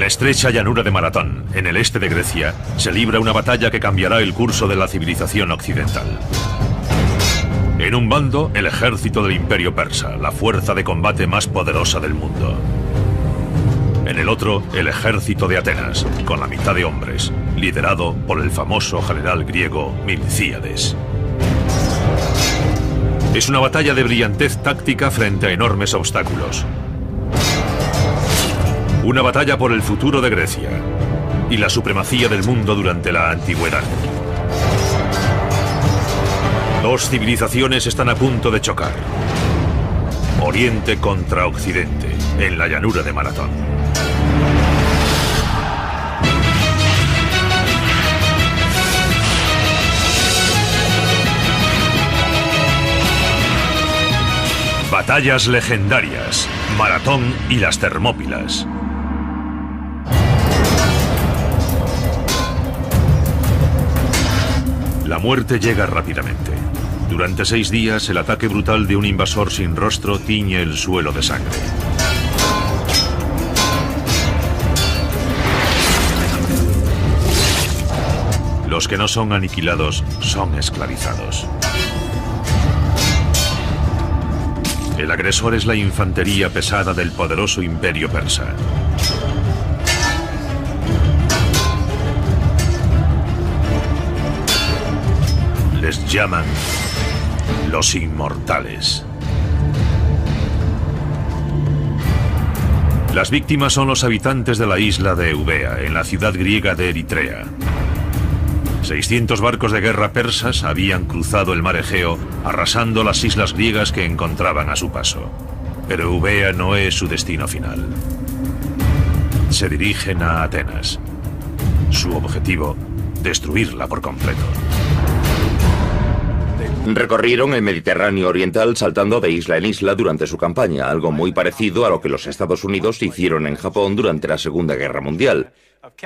la estrecha llanura de Maratón, en el este de Grecia, se libra una batalla que cambiará el curso de la civilización occidental. En un bando, el ejército del Imperio Persa, la fuerza de combate más poderosa del mundo. En el otro, el ejército de Atenas, con la mitad de hombres, liderado por el famoso general griego Milcíades. Es una batalla de brillantez táctica frente a enormes obstáculos. Una batalla por el futuro de Grecia y la supremacía del mundo durante la antigüedad. Dos civilizaciones están a punto de chocar. Oriente contra Occidente, en la llanura de Maratón. Batallas legendarias, Maratón y las Termópilas. La muerte llega rápidamente. Durante 6 días, el ataque brutal de un invasor sin rostro tiñe el suelo de sangre. Los que no son aniquilados son esclavizados. El agresor es la infantería pesada del poderoso Imperio Persa. Les llaman los Inmortales. Las víctimas son los habitantes de la isla de Eubea, en la ciudad griega de Eritrea. 600 barcos de guerra persas habían cruzado el mar Egeo, arrasando las islas griegas que encontraban a su paso. Pero Eubea no es su destino final. Se dirigen a Atenas. Su objetivo, destruirla por completo. Recorrieron el Mediterráneo oriental saltando de isla en isla durante su campaña, algo muy parecido a lo que los Estados Unidos hicieron en Japón durante la Segunda Guerra Mundial.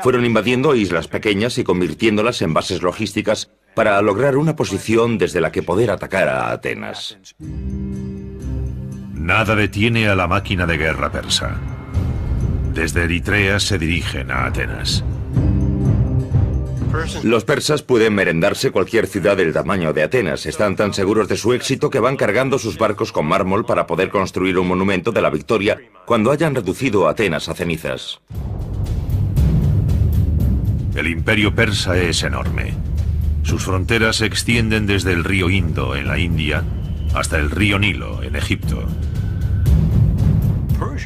Fueron invadiendo islas pequeñas y convirtiéndolas en bases logísticas para lograr una posición desde la que poder atacar a Atenas. Nada detiene a la máquina de guerra persa. Desde Eritrea se dirigen a Atenas. Los persas pueden merendarse cualquier ciudad del tamaño de Atenas. Están tan seguros de su éxito que van cargando sus barcos con mármol para poder construir un monumento de la victoria cuando hayan reducido a Atenas a cenizas. El imperio persa es enorme. Sus fronteras se extienden desde el río Indo, en la India, hasta el río Nilo, en Egipto.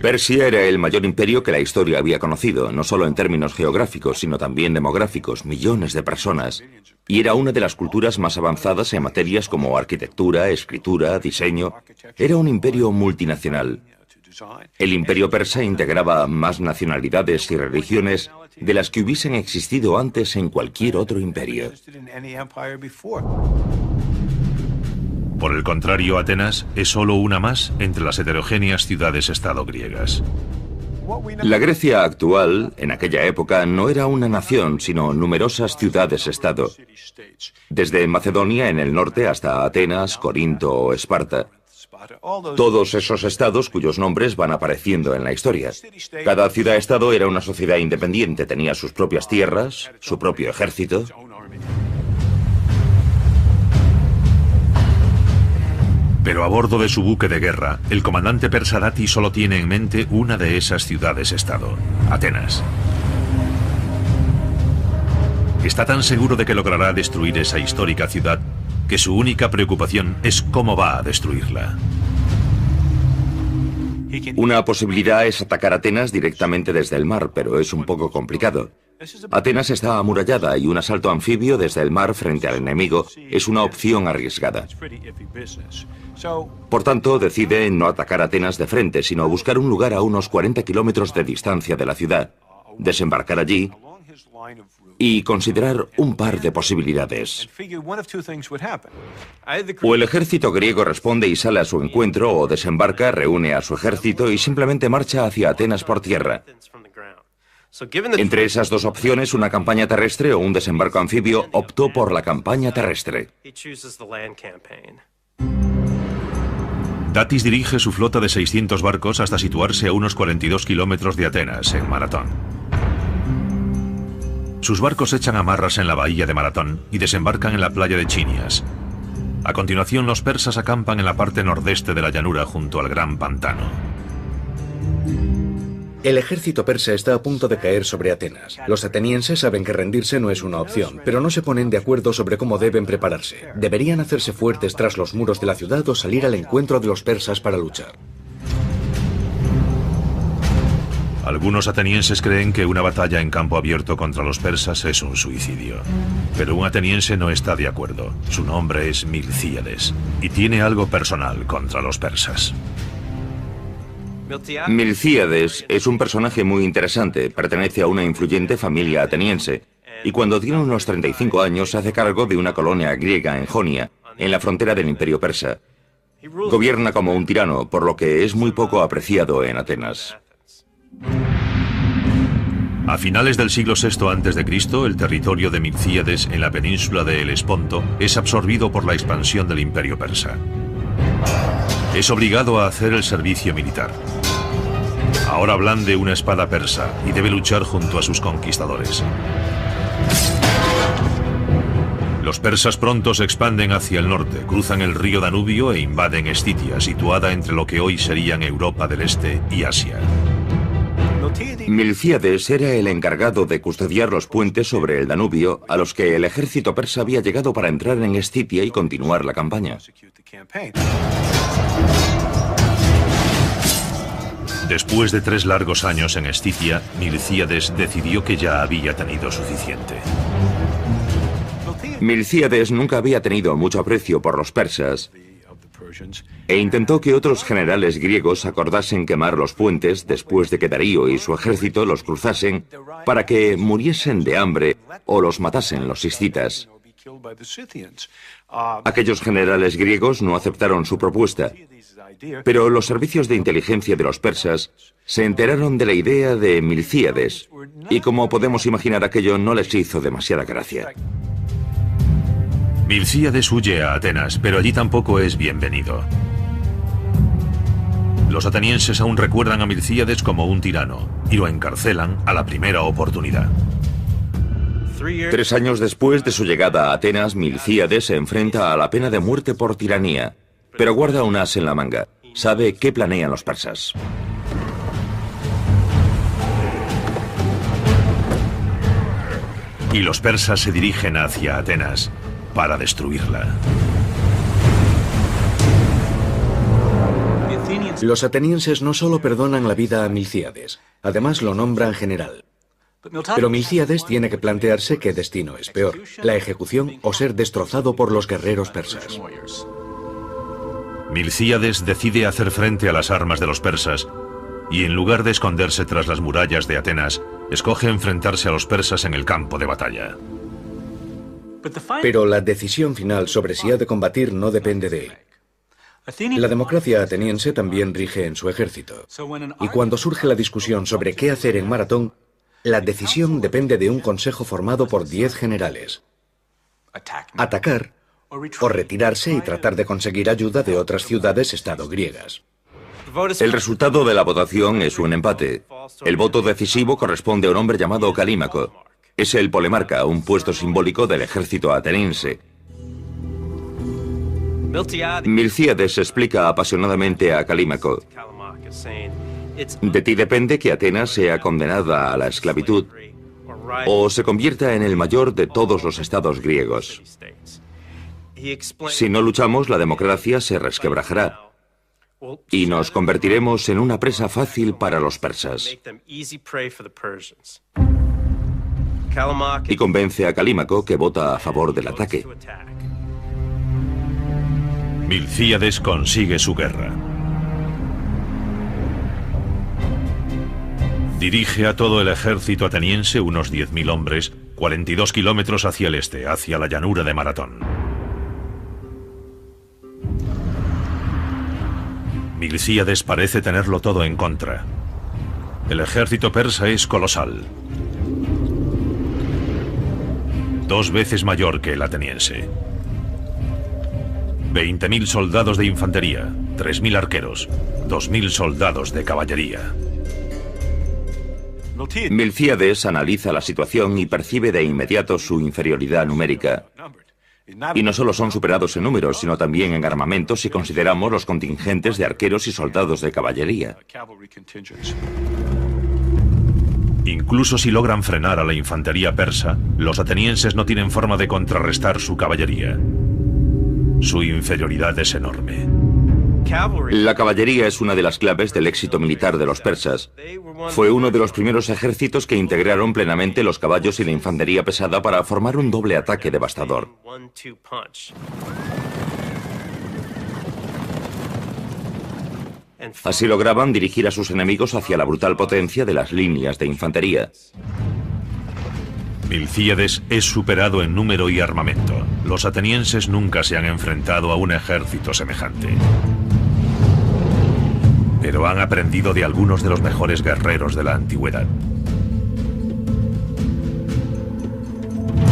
Persia era el mayor imperio que la historia había conocido, no solo en términos geográficos, sino también demográficos, millones de personas. Y era una de las culturas más avanzadas en materias como arquitectura, escritura, diseño. Era un imperio multinacional. El imperio persa integraba más nacionalidades y religiones de las que hubiesen existido antes en cualquier otro imperio. Por el contrario, Atenas es solo una más entre las heterogéneas ciudades-estado griegas. La Grecia actual, en aquella época, no era una nación, sino numerosas ciudades-estado. Desde Macedonia en el norte hasta Atenas, Corinto o Esparta. Todos esos estados cuyos nombres van apareciendo en la historia. Cada ciudad-estado era una sociedad independiente, tenía sus propias tierras, su propio ejército. Pero a bordo de su buque de guerra, el comandante persa Dati solo tiene en mente una de esas ciudades-estado, Atenas. Está tan seguro de que logrará destruir esa histórica ciudad que su única preocupación es cómo va a destruirla. Una posibilidad es atacar Atenas directamente desde el mar, pero es un poco complicado. Atenas está amurallada y un asalto anfibio desde el mar frente al enemigo es una opción arriesgada. Por tanto, decide no atacar Atenas de frente, sino buscar un lugar a unos 40 kilómetros de distancia de la ciudad, desembarcar allí y considerar un par de posibilidades. O el ejército griego responde y sale a su encuentro, o desembarca, reúne a su ejército y simplemente marcha hacia Atenas por tierra. Entre esas dos opciones, una campaña terrestre o un desembarco anfibio, optó por la campaña terrestre. Datis dirige su flota de 600 barcos hasta situarse a unos 42 kilómetros de Atenas, en Maratón. Sus barcos echan amarras en la bahía de Maratón y desembarcan en la playa de Chinias. A continuación, los persas acampan en la parte nordeste de la llanura junto al gran pantano. El ejército persa está a punto de caer sobre Atenas. Los atenienses saben que rendirse no es una opción, pero no se ponen de acuerdo sobre cómo deben prepararse. ¿Deberían hacerse fuertes tras los muros de la ciudad o salir al encuentro de los persas para luchar? Algunos atenienses creen que una batalla en campo abierto contra los persas es un suicidio. Pero un ateniense no está de acuerdo. Su nombre es Milcíades y tiene algo personal contra los persas. Milcíades es un personaje muy interesante, pertenece a una influyente familia ateniense, y cuando tiene unos 35 años se hace cargo de una colonia griega en Jonia, en la frontera del Imperio Persa. Gobierna como un tirano, por lo que es muy poco apreciado en Atenas. A finales del siglo VI a.C., el territorio de Milcíades en la península de Helesponto es absorbido por la expansión del Imperio Persa. Es obligado a hacer el servicio militar. Ahora blande una espada persa y debe luchar junto a sus conquistadores. Los persas pronto se expanden hacia el norte, cruzan el río Danubio e invaden Estitia, situada entre lo que hoy serían Europa del Este y Asia. Milcíades era el encargado de custodiar los puentes sobre el Danubio a los que el ejército persa había llegado para entrar en Estitia y continuar la campaña. Después de 3 largos años en Estitia, Milcíades decidió que ya había tenido suficiente. Milcíades nunca había tenido mucho aprecio por los persas e intentó que otros generales griegos acordasen quemar los puentes después de que Darío y su ejército los cruzasen para que muriesen de hambre o los matasen los escitas. Aquellos generales griegos no aceptaron su propuesta, pero los servicios de inteligencia de los persas se enteraron de la idea de Milcíades y, como podemos imaginar, aquello no les hizo demasiada gracia. Milcíades huye a Atenas, pero allí tampoco es bienvenido. Los atenienses aún recuerdan a Milcíades como un tirano y lo encarcelan a la primera oportunidad. 3 años después de su llegada a Atenas, Milcíades se enfrenta a la pena de muerte por tiranía, pero guarda un as en la manga. Sabe qué planean los persas. Y los persas se dirigen hacia Atenas para destruirla. Los atenienses no solo perdonan la vida a Milcíades, además lo nombran general. Pero Milcíades tiene que plantearse qué destino es peor, la ejecución o ser destrozado por los guerreros persas. Milcíades decide hacer frente a las armas de los persas y, en lugar de esconderse tras las murallas de Atenas, escoge enfrentarse a los persas en el campo de batalla. Pero la decisión final sobre si ha de combatir no depende de él. La democracia ateniense también rige en su ejército. Y cuando surge la discusión sobre qué hacer en Maratón, la decisión depende de un consejo formado por 10 generales. Atacar o retirarse y tratar de conseguir ayuda de otras ciudades-estado griegas. El resultado de la votación es un empate. El voto decisivo corresponde a un hombre llamado Calímaco. Es el polemarca, un puesto simbólico del ejército ateniense. Milcíades explica apasionadamente a Calímaco: de ti depende que Atenas sea condenada a la esclavitud o se convierta en el mayor de todos los estados griegos. Si no luchamos, la democracia se resquebrajará y nos convertiremos en una presa fácil para los persas. Y convence a Calímaco, que vota a favor del ataque. Milcíades consigue su guerra. Dirige a todo el ejército ateniense, unos 10.000 hombres, 42 kilómetros hacia el este, hacia la llanura de Maratón. Milcíades parece tenerlo todo en contra. El ejército persa es colosal. 2 veces mayor que el ateniense. 20.000 soldados de infantería, 3.000 arqueros, 2.000 soldados de caballería. Milcíades analiza la situación y percibe de inmediato su inferioridad numérica. Y no solo son superados en números, sino también en armamento si consideramos los contingentes de arqueros y soldados de caballería. Incluso si logran frenar a la infantería persa, los atenienses no tienen forma de contrarrestar su caballería. Su inferioridad es enorme. La caballería es una de las claves del éxito militar de los persas. Fue uno de los primeros ejércitos que integraron plenamente los caballos y la infantería pesada para formar un doble ataque devastador. Así lograban dirigir a sus enemigos hacia la brutal potencia de las líneas de infantería. Milcíades es superado en número y armamento. Los atenienses nunca se han enfrentado a un ejército semejante. Pero han aprendido de algunos de los mejores guerreros de la antigüedad.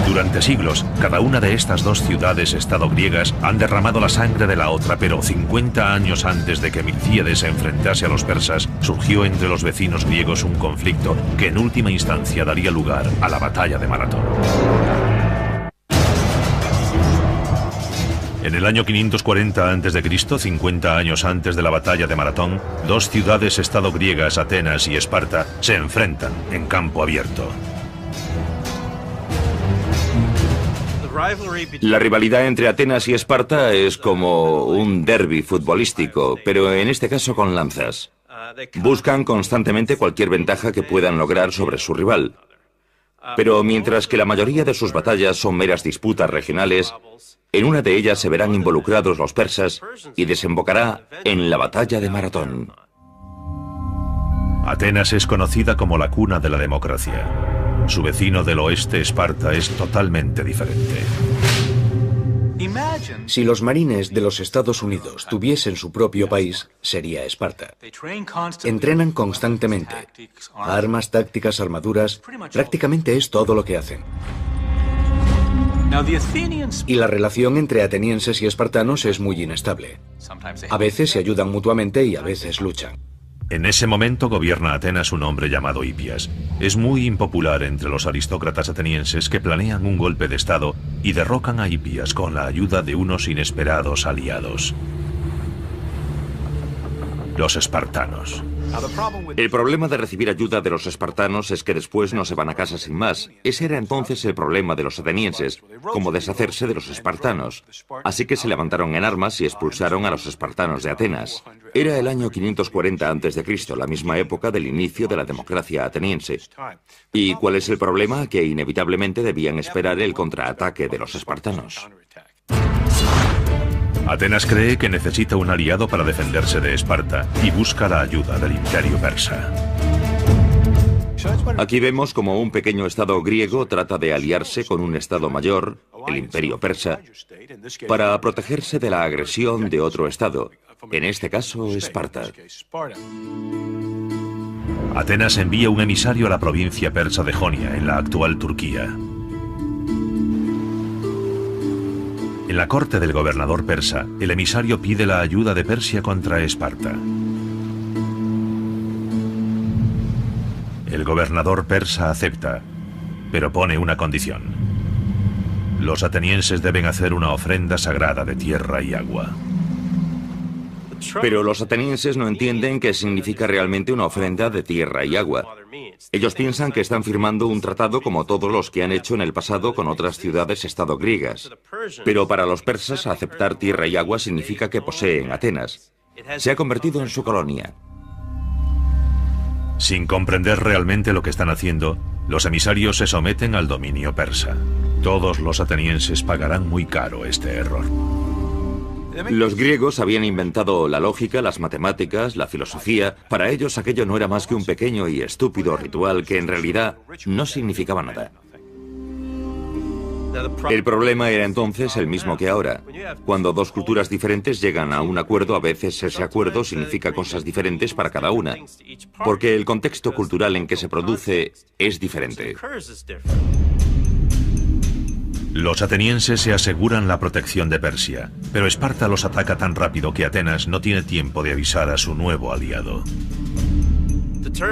Durante siglos, cada una de estas dos ciudades-estado griegas han derramado la sangre de la otra, pero 50 años antes de que Milcíades se enfrentase a los persas, surgió entre los vecinos griegos un conflicto que en última instancia daría lugar a la batalla de Maratón. En el año 540 a.C., 50 años antes de la batalla de Maratón, dos ciudades-estado griegas, Atenas y Esparta, se enfrentan en campo abierto. La rivalidad entre Atenas y Esparta es como un derbi futbolístico, pero en este caso con lanzas. Buscan constantemente cualquier ventaja que puedan lograr sobre su rival. Pero mientras que la mayoría de sus batallas son meras disputas regionales, en una de ellas se verán involucrados los persas y desembocará en la batalla de Maratón. Atenas es conocida como la cuna de la democracia. Su vecino del oeste, Esparta, es totalmente diferente. Si los marines de los Estados Unidos tuviesen su propio país, sería Esparta. Entrenan constantemente. Armas, tácticas, armaduras, prácticamente es todo lo que hacen. Y la relación entre atenienses y espartanos es muy inestable. A veces se ayudan mutuamente y a veces luchan. En ese momento gobierna Atenas un hombre llamado Hipias. Es muy impopular entre los aristócratas atenienses que planean un golpe de estado y derrocan a Hipias con la ayuda de unos inesperados aliados: los espartanos. El problema de recibir ayuda de los espartanos es que después no se van a casa sin más. Ese era entonces el problema de los atenienses, como deshacerse de los espartanos. Así que se levantaron en armas y expulsaron a los espartanos de Atenas. Era el año 540 a.C., la misma época del inicio de la democracia ateniense. ¿Y cuál es el problema? Que inevitablemente debían esperar el contraataque de los espartanos. Atenas cree que necesita un aliado para defenderse de Esparta y busca la ayuda del imperio persa. Aquí vemos como un pequeño estado griego trata de aliarse con un estado mayor, el imperio persa, para protegerse de la agresión de otro estado, en este caso Esparta. Atenas envía un emisario a la provincia persa de Jonia, en la actual Turquía. En la corte del gobernador persa, el emisario pide la ayuda de Persia contra Esparta. El gobernador persa acepta, pero pone una condición: los atenienses deben hacer una ofrenda sagrada de tierra y agua. Pero los atenienses no entienden qué significa realmente una ofrenda de tierra y agua. Ellos piensan que están firmando un tratado como todos los que han hecho en el pasado con otras ciudades-estado griegas. Pero para los persas, aceptar tierra y agua significa que poseen Atenas. Se ha convertido en su colonia. Sin comprender realmente lo que están haciendo, los emisarios se someten al dominio persa. Todos los atenienses pagarán muy caro este error. Los griegos habían inventado la lógica, las matemáticas, la filosofía. Para ellos aquello no era más que un pequeño y estúpido ritual que en realidad no significaba nada. El problema era entonces el mismo que ahora. Cuando dos culturas diferentes llegan a un acuerdo, a veces ese acuerdo significa cosas diferentes para cada una, porque el contexto cultural en que se produce es diferente. Los atenienses se aseguran la protección de Persia, pero Esparta los ataca tan rápido que Atenas no tiene tiempo de avisar a su nuevo aliado.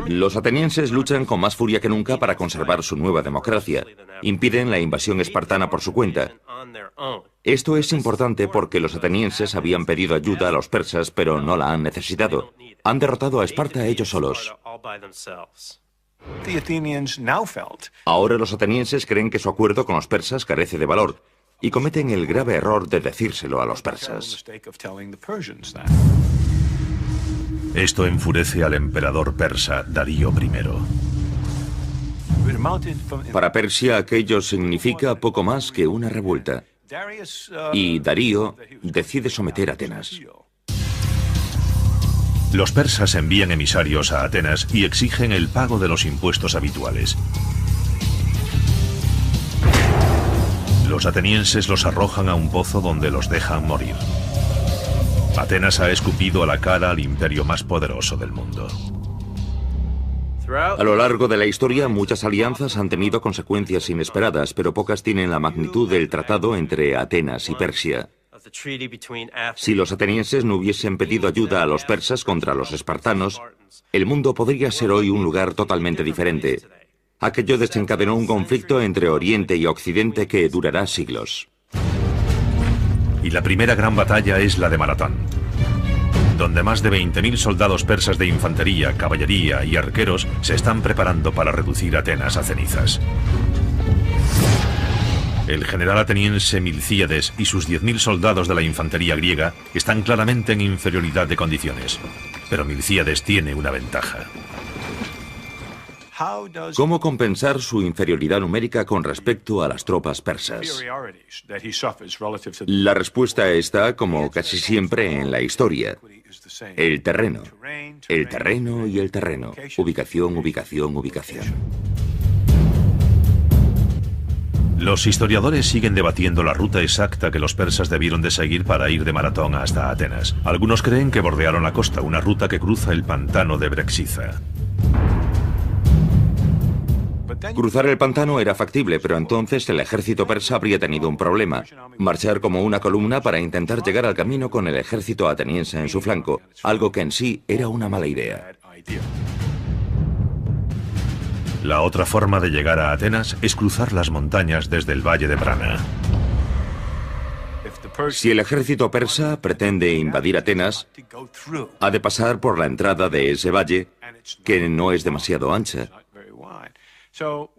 Los atenienses luchan con más furia que nunca para conservar su nueva democracia. Impiden la invasión espartana por su cuenta. Esto es importante porque los atenienses habían pedido ayuda a los persas, pero no la han necesitado. Han derrotado a Esparta ellos solos. Ahora los atenienses creen que su acuerdo con los persas carece de valor y cometen el grave error de decírselo a los persas. Esto enfurece al emperador persa Darío I. Para Persia aquello significa poco más que una revuelta. Y Darío decide someter a Atenas. Los persas envían emisarios a Atenas y exigen el pago de los impuestos habituales. Los atenienses los arrojan a un pozo donde los dejan morir. Atenas ha escupido a la cara al imperio más poderoso del mundo. A lo largo de la historia, muchas alianzas han tenido consecuencias inesperadas, pero pocas tienen la magnitud del tratado entre Atenas y Persia. Si los atenienses no hubiesen pedido ayuda a los persas contra los espartanos, el mundo podría ser hoy un lugar totalmente diferente. Aquello desencadenó un conflicto entre Oriente y Occidente que durará siglos. Y la primera gran batalla es la de Maratón, donde más de 20.000 soldados persas de infantería, caballería y arqueros se están preparando para reducir Atenas a cenizas. El general ateniense Milcíades y sus 10.000 soldados de la infantería griega están claramente en inferioridad de condiciones, pero Milcíades tiene una ventaja. ¿Cómo compensar su inferioridad numérica con respecto a las tropas persas? La respuesta está, como casi siempre en la historia, el terreno. El terreno y el terreno. Ubicación, ubicación, ubicación. Los historiadores siguen debatiendo la ruta exacta que los persas debieron de seguir para ir de Maratón hasta Atenas. Algunos creen que bordearon la costa, una ruta que cruza el pantano de Brexiza. Cruzar el pantano era factible, pero entonces el ejército persa habría tenido un problema: marchar como una columna para intentar llegar al camino con el ejército ateniense en su flanco, algo que en sí era una mala idea. La otra forma de llegar a Atenas es cruzar las montañas desde el valle de Brana. Si el ejército persa pretende invadir Atenas, ha de pasar por la entrada de ese valle, que no es demasiado ancha.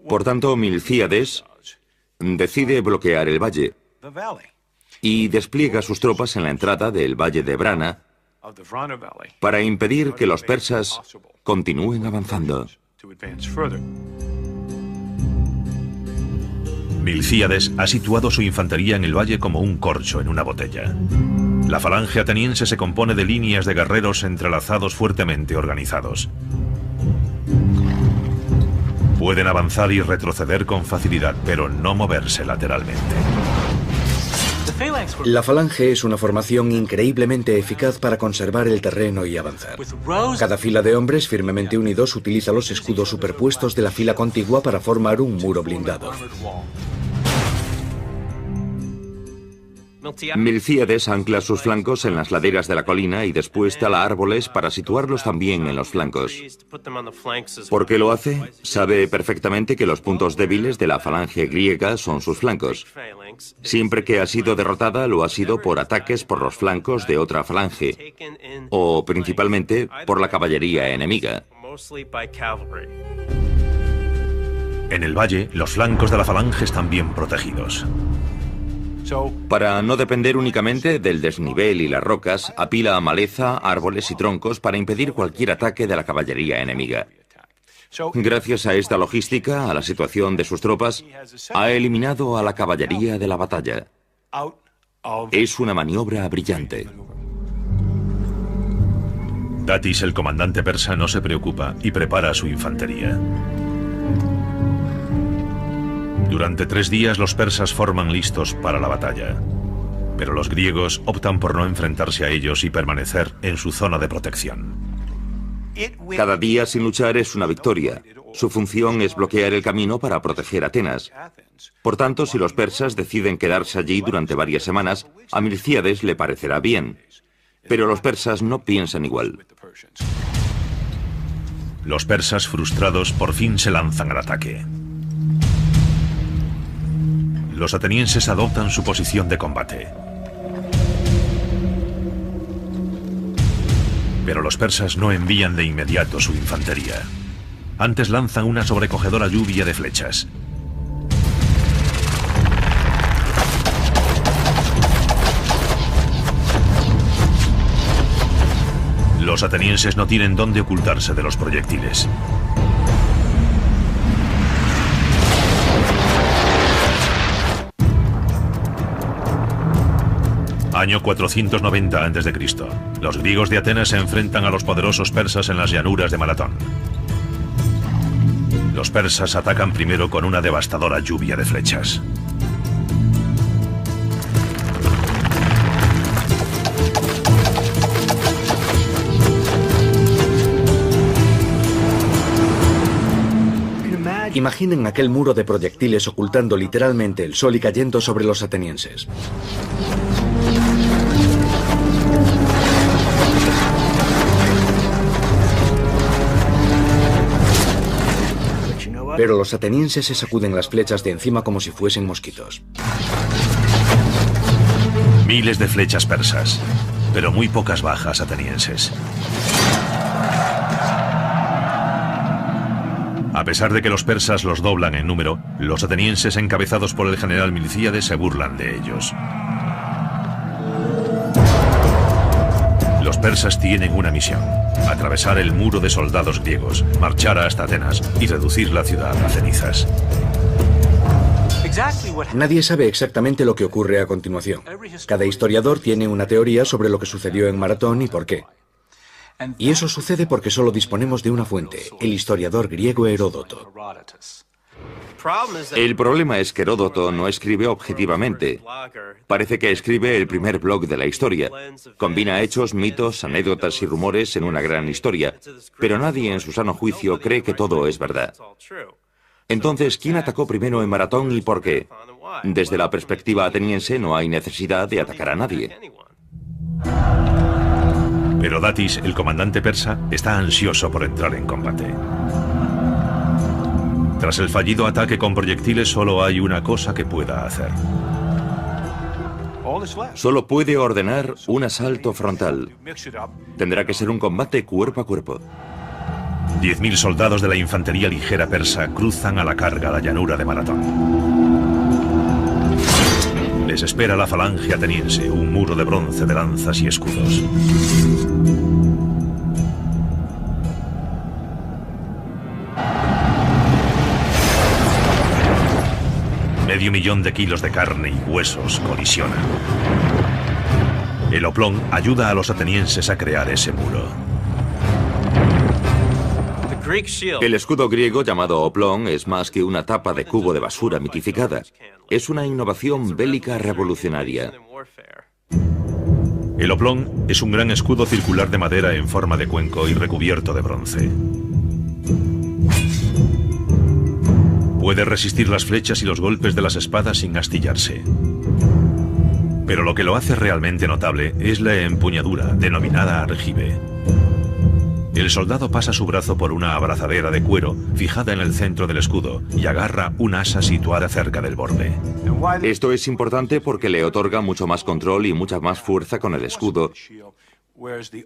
Por tanto, Milcíades decide bloquear el valle y despliega sus tropas en la entrada del valle de Brana para impedir que los persas continúen avanzando. Milcíades ha situado su infantería en el valle como un corcho en una botella. La falange ateniense se compone de líneas de guerreros entrelazados fuertemente organizados. Pueden avanzar y retroceder con facilidad, pero no moverse lateralmente. La falange es una formación increíblemente eficaz para conservar el terreno y avanzar. Cada fila de hombres firmemente unidos utiliza los escudos superpuestos de la fila contigua para formar un muro blindado. Milcíades ancla sus flancos en las laderas de la colina y después tala árboles para situarlos también en los flancos. ¿Por qué lo hace? Sabe perfectamente que los puntos débiles de la falange griega son sus flancos. Siempre que ha sido derrotada lo ha sido por ataques por los flancos de otra falange, o principalmente por la caballería enemiga. En el valle, los flancos de la falange están bien protegidos. Para no depender únicamente del desnivel y las rocas, apila maleza, árboles y troncos para impedir cualquier ataque de la caballería enemiga. Gracias a esta logística, a la situación de sus tropas, ha eliminado a la caballería de la batalla. Es una maniobra brillante. Datis, el comandante persa, no se preocupa y prepara su infantería. Durante 3 días los persas forman listos para la batalla, pero los griegos optan por no enfrentarse a ellos y permanecer en su zona de protección. Cada día sin luchar es una victoria. Su función es bloquear el camino para proteger Atenas. Por tanto, si los persas deciden quedarse allí durante varias semanas, a Milcíades le parecerá bien. Pero los persas no piensan igual. Los persas, frustrados, por fin se lanzan al ataque. Los atenienses adoptan su posición de combate. Pero los persas no envían de inmediato su infantería. Antes lanzan una sobrecogedora lluvia de flechas. Los atenienses no tienen dónde ocultarse de los proyectiles. Año 490 a.C. Los griegos de Atenas se enfrentan a los poderosos persas en las llanuras de Maratón. Los persas atacan primero con una devastadora lluvia de flechas. Imaginen aquel muro de proyectiles ocultando literalmente el sol y cayendo sobre los atenienses. Pero los atenienses se sacuden las flechas de encima como si fuesen mosquitos. Miles de flechas persas, pero muy pocas bajas atenienses. A pesar de que los persas los doblan en número, los atenienses encabezados por el general Milcíades se burlan de ellos. Los persas tienen una misión: atravesar el muro de soldados griegos, marchar hasta Atenas y reducir la ciudad a cenizas. Nadie sabe exactamente lo que ocurre a continuación. Cada historiador tiene una teoría sobre lo que sucedió en Maratón y por qué. Y eso sucede porque solo disponemos de una fuente, el historiador griego Heródoto. El problema es que Heródoto no escribe objetivamente. Parece que escribe el primer blog de la historia. Combina hechos, mitos, anécdotas y rumores en una gran historia, pero nadie en su sano juicio cree que todo es verdad. Entonces, ¿quién atacó primero en Maratón y por qué? Desde la perspectiva ateniense no hay necesidad de atacar a nadie. Pero Datis, el comandante persa, está ansioso por entrar en combate. Tras el fallido ataque con proyectiles, solo hay una cosa que pueda hacer. Solo puede ordenar un asalto frontal. Tendrá que ser un combate cuerpo a cuerpo. 10.000 soldados de la infantería ligera persa cruzan a la carga la llanura de Maratón. Les espera la falange ateniense, un muro de bronce de lanzas y escudos. Medio millón de kilos de carne y huesos colisionan. El oplón ayuda a los atenienses a crear ese muro. El escudo griego llamado oplón es más que una tapa de cubo de basura mitificada. Es una innovación bélica revolucionaria. El oplón es un gran escudo circular de madera en forma de cuenco y recubierto de bronce. Puede resistir las flechas y los golpes de las espadas sin astillarse. Pero lo que lo hace realmente notable es la empuñadura, denominada argive. El soldado pasa su brazo por una abrazadera de cuero fijada en el centro del escudo y agarra un asa situada cerca del borde. Esto es importante porque le otorga mucho más control y mucha más fuerza con el escudo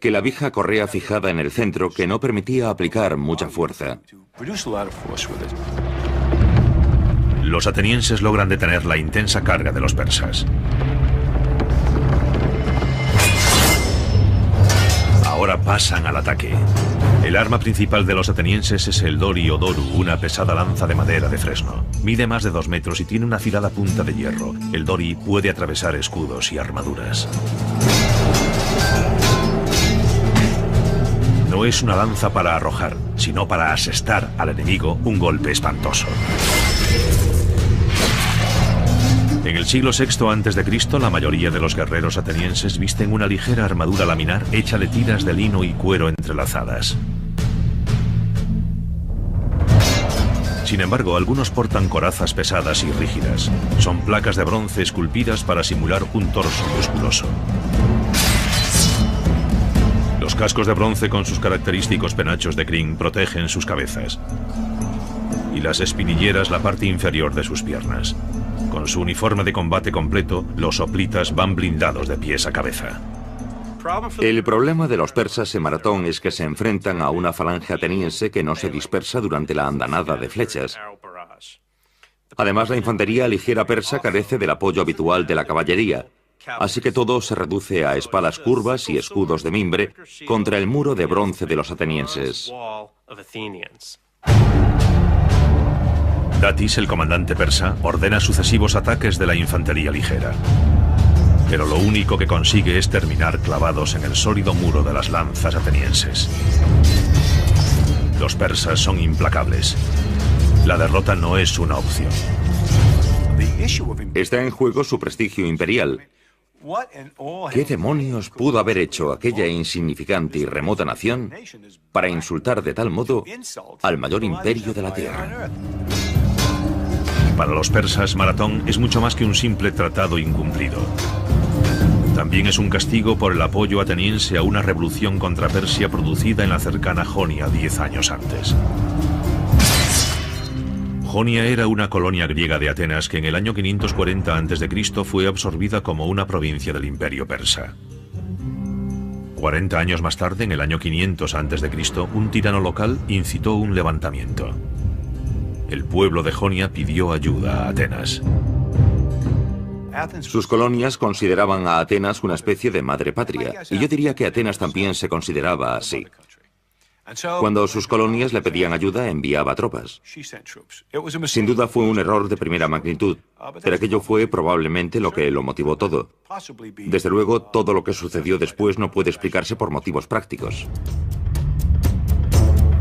que la vieja correa fijada en el centro que no permitía aplicar mucha fuerza. Los atenienses logran detener la intensa carga de los persas. Ahora pasan al ataque. El arma principal de los atenienses es el dori o doru, una pesada lanza de madera de fresno. Mide más de 2 metros y tiene una afilada punta de hierro. El dori puede atravesar escudos y armaduras. No es una lanza para arrojar, sino para asestar al enemigo un golpe espantoso. En el siglo VI a.C., la mayoría de los guerreros atenienses visten una ligera armadura laminar hecha de tiras de lino y cuero entrelazadas. Sin embargo, algunos portan corazas pesadas y rígidas. Son placas de bronce esculpidas para simular un torso musculoso. Los Los cascos de bronce con sus característicos penachos de crin protegen sus cabezas. Y las espinilleras la parte inferior de sus piernas. Con su uniforme de combate completo, los hoplitas van blindados de pies a cabeza. El problema de los persas en Maratón es que se enfrentan a una falange ateniense que no se dispersa durante la andanada de flechas. Además, la infantería ligera persa carece del apoyo habitual de la caballería, así que todo se reduce a espadas curvas y escudos de mimbre contra el muro de bronce de los atenienses. Datis, el comandante persa, ordena sucesivos ataques de la infantería ligera. Pero lo único que consigue es terminar clavados en el sólido muro de las lanzas atenienses. Los persas son implacables. La derrota no es una opción. Está en juego su prestigio imperial. ¿Qué demonios pudo haber hecho aquella insignificante y remota nación para insultar de tal modo al mayor imperio de la tierra? Para los persas, Maratón es mucho más que un simple tratado incumplido. También es un castigo por el apoyo ateniense a una revolución contra Persia producida en la cercana Jonia 10 años antes. Jonia era una colonia griega de Atenas que en el año 540 a.C. fue absorbida como una provincia del imperio persa. 40 años más tarde, en el año 500 a.C., un tirano local incitó un levantamiento. El pueblo de Jonia pidió ayuda a Atenas. Sus colonias consideraban a Atenas una especie de madre patria, y yo diría que Atenas también se consideraba así. Cuando sus colonias le pedían ayuda, enviaba tropas. Sin duda fue un error de primera magnitud, pero aquello fue probablemente lo que lo motivó todo. Desde luego, todo lo que sucedió después no puede explicarse por motivos prácticos.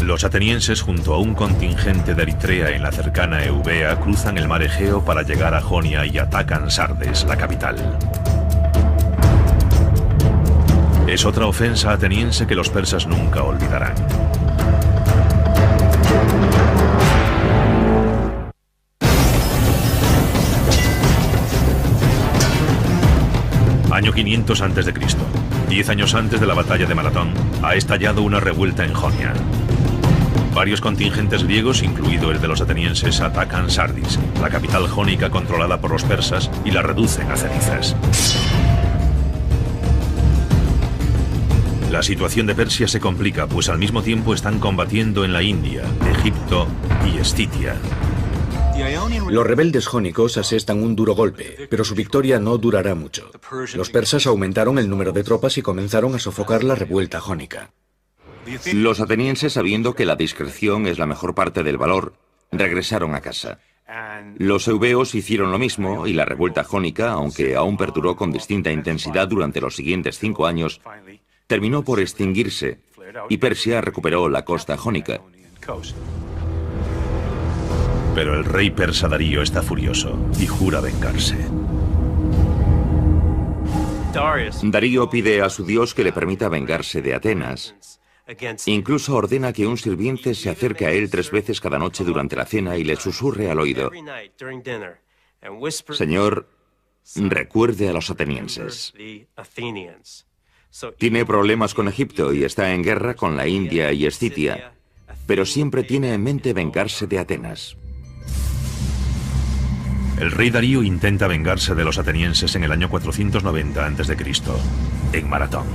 Los atenienses, junto a un contingente de Eritrea en la cercana Eubea, cruzan el mar Egeo para llegar a Jonia y atacan Sardes, la capital. Es otra ofensa ateniense que los persas nunca olvidarán. Año 500 a.C. 10 años antes de la batalla de Maratón, ha estallado una revuelta en Jonia. Varios contingentes griegos, incluido el de los atenienses, atacan Sardis, la capital jónica controlada por los persas, y la reducen a cenizas. La situación de Persia se complica, pues al mismo tiempo están combatiendo en la India, Egipto y Escitia. Los rebeldes jónicos asestan un duro golpe, pero su victoria no durará mucho. Los persas aumentaron el número de tropas y comenzaron a sofocar la revuelta jónica. Los atenienses, sabiendo que la discreción es la mejor parte del valor, regresaron a casa. Los eubeos hicieron lo mismo y la revuelta jónica, aunque aún perduró con distinta intensidad durante los siguientes 5 años, terminó por extinguirse y Persia recuperó la costa jónica. Pero el rey persa Darío está furioso y jura vengarse. Darío pide a su dios que le permita vengarse de Atenas. Incluso ordena que un sirviente se acerque a él 3 veces cada noche durante la cena y le susurre al oído: Señor, recuerde a los atenienses. Tiene problemas con Egipto y está en guerra con la India y Escitia, pero siempre tiene en mente vengarse de Atenas. El rey Darío intenta vengarse de los atenienses en el año 490 a.C., en Maratón.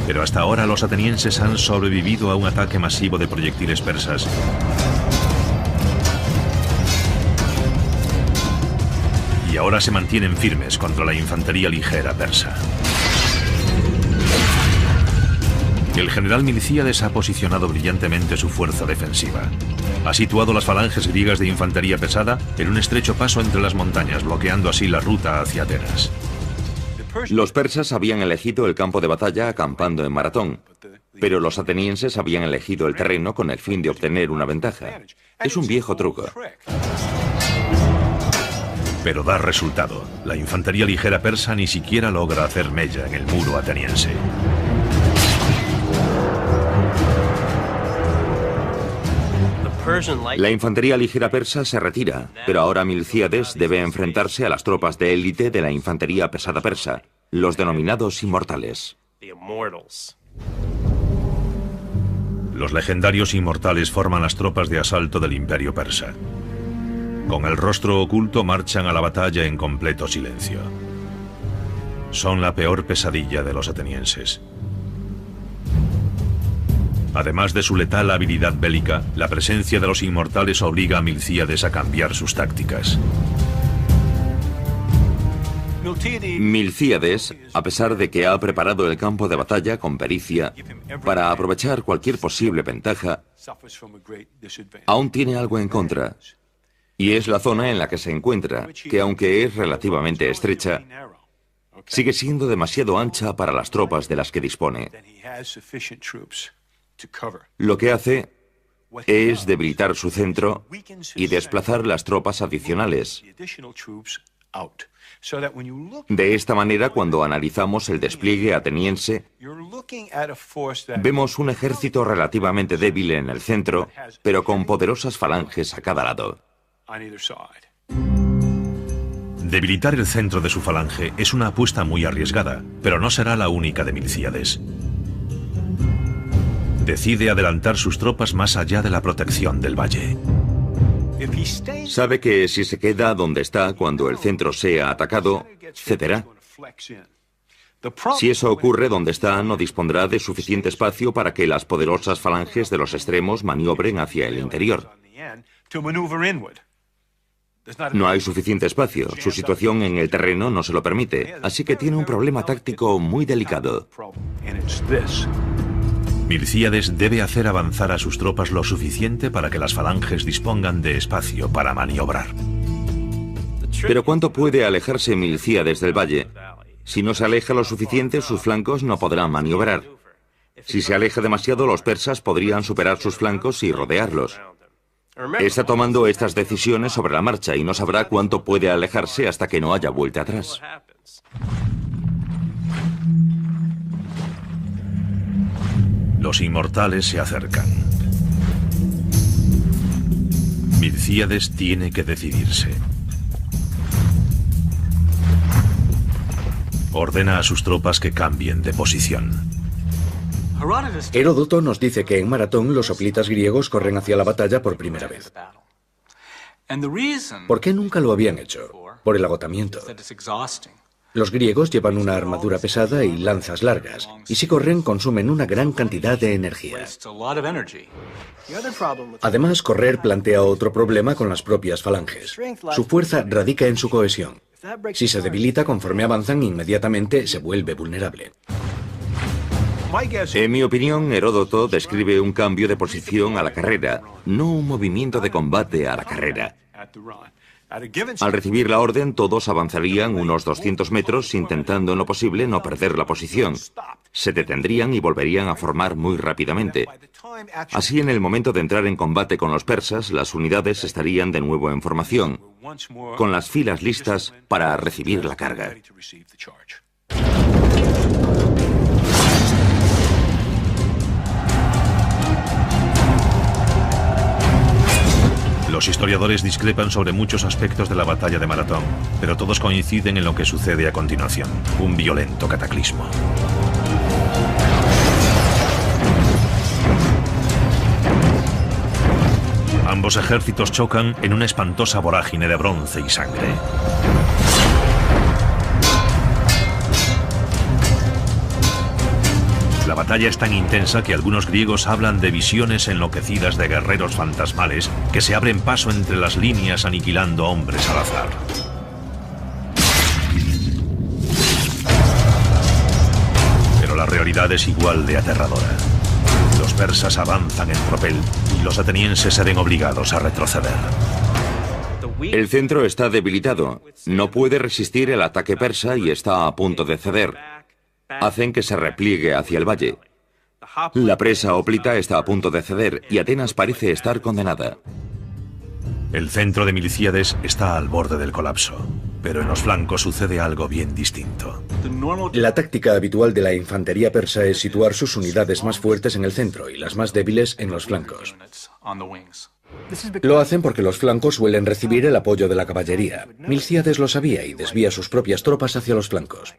Pero hasta ahora los atenienses han sobrevivido a un ataque masivo de proyectiles persas. Y ahora se mantienen firmes contra la infantería ligera persa. El general Milcíades ha posicionado brillantemente su fuerza defensiva. Ha situado las falanges griegas de infantería pesada en un estrecho paso entre las montañas, bloqueando así la ruta hacia Atenas. Los persas habían elegido el campo de batalla acampando en Maratón, pero los atenienses habían elegido el terreno con el fin de obtener una ventaja. Es un viejo truco. Pero da resultado. La infantería ligera persa ni siquiera logra hacer mella en el muro ateniense. La infantería ligera persa se retira, pero ahora Milcíades debe enfrentarse a las tropas de élite de la infantería pesada persa, los denominados inmortales. Los legendarios inmortales forman las tropas de asalto del imperio persa. Con el rostro oculto marchan a la batalla en completo silencio. Son la peor pesadilla de los atenienses. Además de su letal habilidad bélica, la presencia de los inmortales obliga a Milcíades a cambiar sus tácticas. Milcíades, a pesar de que ha preparado el campo de batalla con pericia para aprovechar cualquier posible ventaja, aún tiene algo en contra, y es la zona en la que se encuentra, que aunque es relativamente estrecha, sigue siendo demasiado ancha para las tropas de las que dispone. Lo que hace es debilitar su centro y desplazar las tropas adicionales. De esta manera, cuando analizamos el despliegue ateniense, vemos un ejército relativamente débil en el centro, pero con poderosas falanges a cada lado. Debilitar el centro de su falange es una apuesta muy arriesgada, pero no será la única de Milcíades. Decide adelantar sus tropas más allá de la protección del valle. Sabe que si se queda donde está cuando el centro sea atacado, cederá. Si eso ocurre, donde está no dispondrá de suficiente espacio para que las poderosas falanges de los extremos maniobren hacia el interior. No hay suficiente espacio, su situación en el terreno no se lo permite, así que tiene un problema táctico muy delicado. Milcíades debe hacer avanzar a sus tropas lo suficiente para que las falanges dispongan de espacio para maniobrar. Pero ¿cuánto puede alejarse Milcíades del valle? Si no se aleja lo suficiente, sus flancos no podrán maniobrar. Si se aleja demasiado, los persas podrían superar sus flancos y rodearlos. Está tomando estas decisiones sobre la marcha y no sabrá cuánto puede alejarse hasta que no haya vuelta atrás. Los inmortales se acercan. Milcíades tiene que decidirse. Ordena a sus tropas que cambien de posición. Heródoto nos dice que en Maratón los hoplitas griegos corren hacia la batalla por primera vez. ¿Por qué nunca lo habían hecho? Por el agotamiento. Los griegos llevan una armadura pesada y lanzas largas, y si corren consumen una gran cantidad de energía. Además, correr plantea otro problema con las propias falanges. Su fuerza radica en su cohesión. Si se debilita conforme avanzan, inmediatamente se vuelve vulnerable. En mi opinión, Heródoto describe un cambio de posición a la carrera, no un movimiento de combate a la carrera. Al recibir la orden, todos avanzarían unos 200 metros intentando en lo posible no perder la posición. Se detendrían y volverían a formar muy rápidamente. Así, en el momento de entrar en combate con los persas, las unidades estarían de nuevo en formación, con las filas listas para recibir la carga. Los historiadores discrepan sobre muchos aspectos de la batalla de Maratón, pero todos coinciden en lo que sucede a continuación: un violento cataclismo. Ambos ejércitos chocan en una espantosa vorágine de bronce y sangre. La batalla es tan intensa que algunos griegos hablan de visiones enloquecidas de guerreros fantasmales que se abren paso entre las líneas aniquilando hombres al azar. Pero la realidad es igual de aterradora. Los persas avanzan en tropel y los atenienses se ven obligados a retroceder. El centro está debilitado, no puede resistir el ataque persa y está a punto de ceder. Hacen que se repliegue hacia el valle. La presa hoplita está a punto de ceder y Atenas parece estar condenada. El centro de Milcíades está al borde del colapso, pero en los flancos sucede algo bien distinto. La táctica habitual de la infantería persa es situar sus unidades más fuertes en el centro y las más débiles en los flancos. Lo hacen porque los flancos suelen recibir el apoyo de la caballería. Milcíades lo sabía y desvía sus propias tropas hacia los flancos.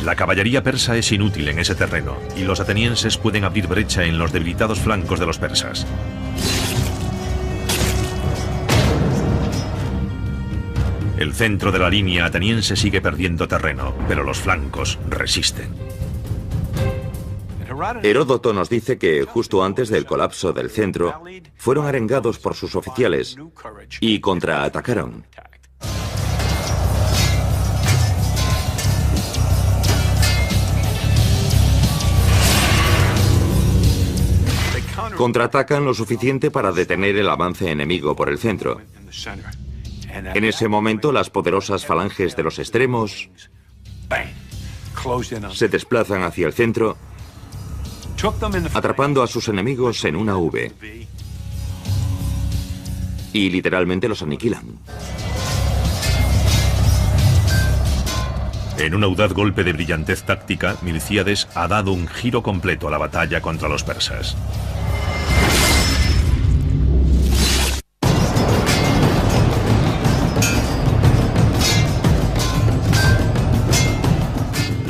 La caballería persa es inútil en ese terreno y los atenienses pueden abrir brecha en los debilitados flancos de los persas. El centro de la línea ateniense sigue perdiendo terreno, pero los flancos resisten. Heródoto nos dice que justo antes del colapso del centro, fueron arengados por sus oficiales y contraatacaron. Contraatacan lo suficiente para detener el avance enemigo por el centro. En ese momento, las poderosas falanges de los extremos se desplazan hacia el centro, atrapando a sus enemigos en una V. Y literalmente los aniquilan. En un audaz golpe de brillantez táctica, Milcíades ha dado un giro completo a la batalla contra los persas.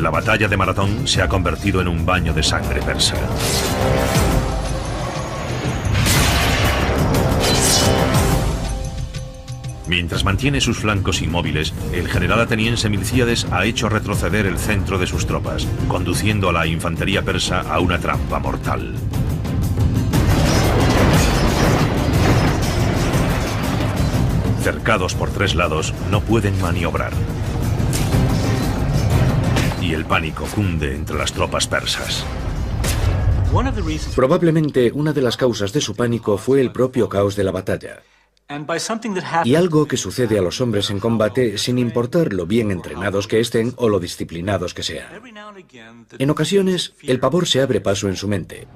La batalla de Maratón se ha convertido en un baño de sangre persa. Mientras mantiene sus flancos inmóviles, el general ateniense Milcíades ha hecho retroceder el centro de sus tropas, conduciendo a la infantería persa a una trampa mortal. Cercados por tres lados, no pueden maniobrar. Y el pánico cunde entre las tropas persas. Probablemente una de las causas de su pánico fue el propio caos de la batalla. Y algo que sucede a los hombres en combate sin importar lo bien entrenados que estén o lo disciplinados que sean. En ocasiones, el pavor se abre paso en su mente.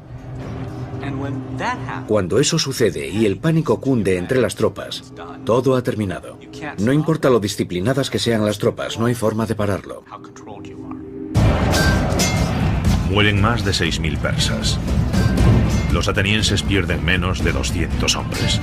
Cuando eso sucede y el pánico cunde entre las tropas, todo ha terminado. No importa lo disciplinadas que sean las tropas, no hay forma de pararlo. Mueren más de 6.000 persas. Los atenienses pierden menos de 200 hombres.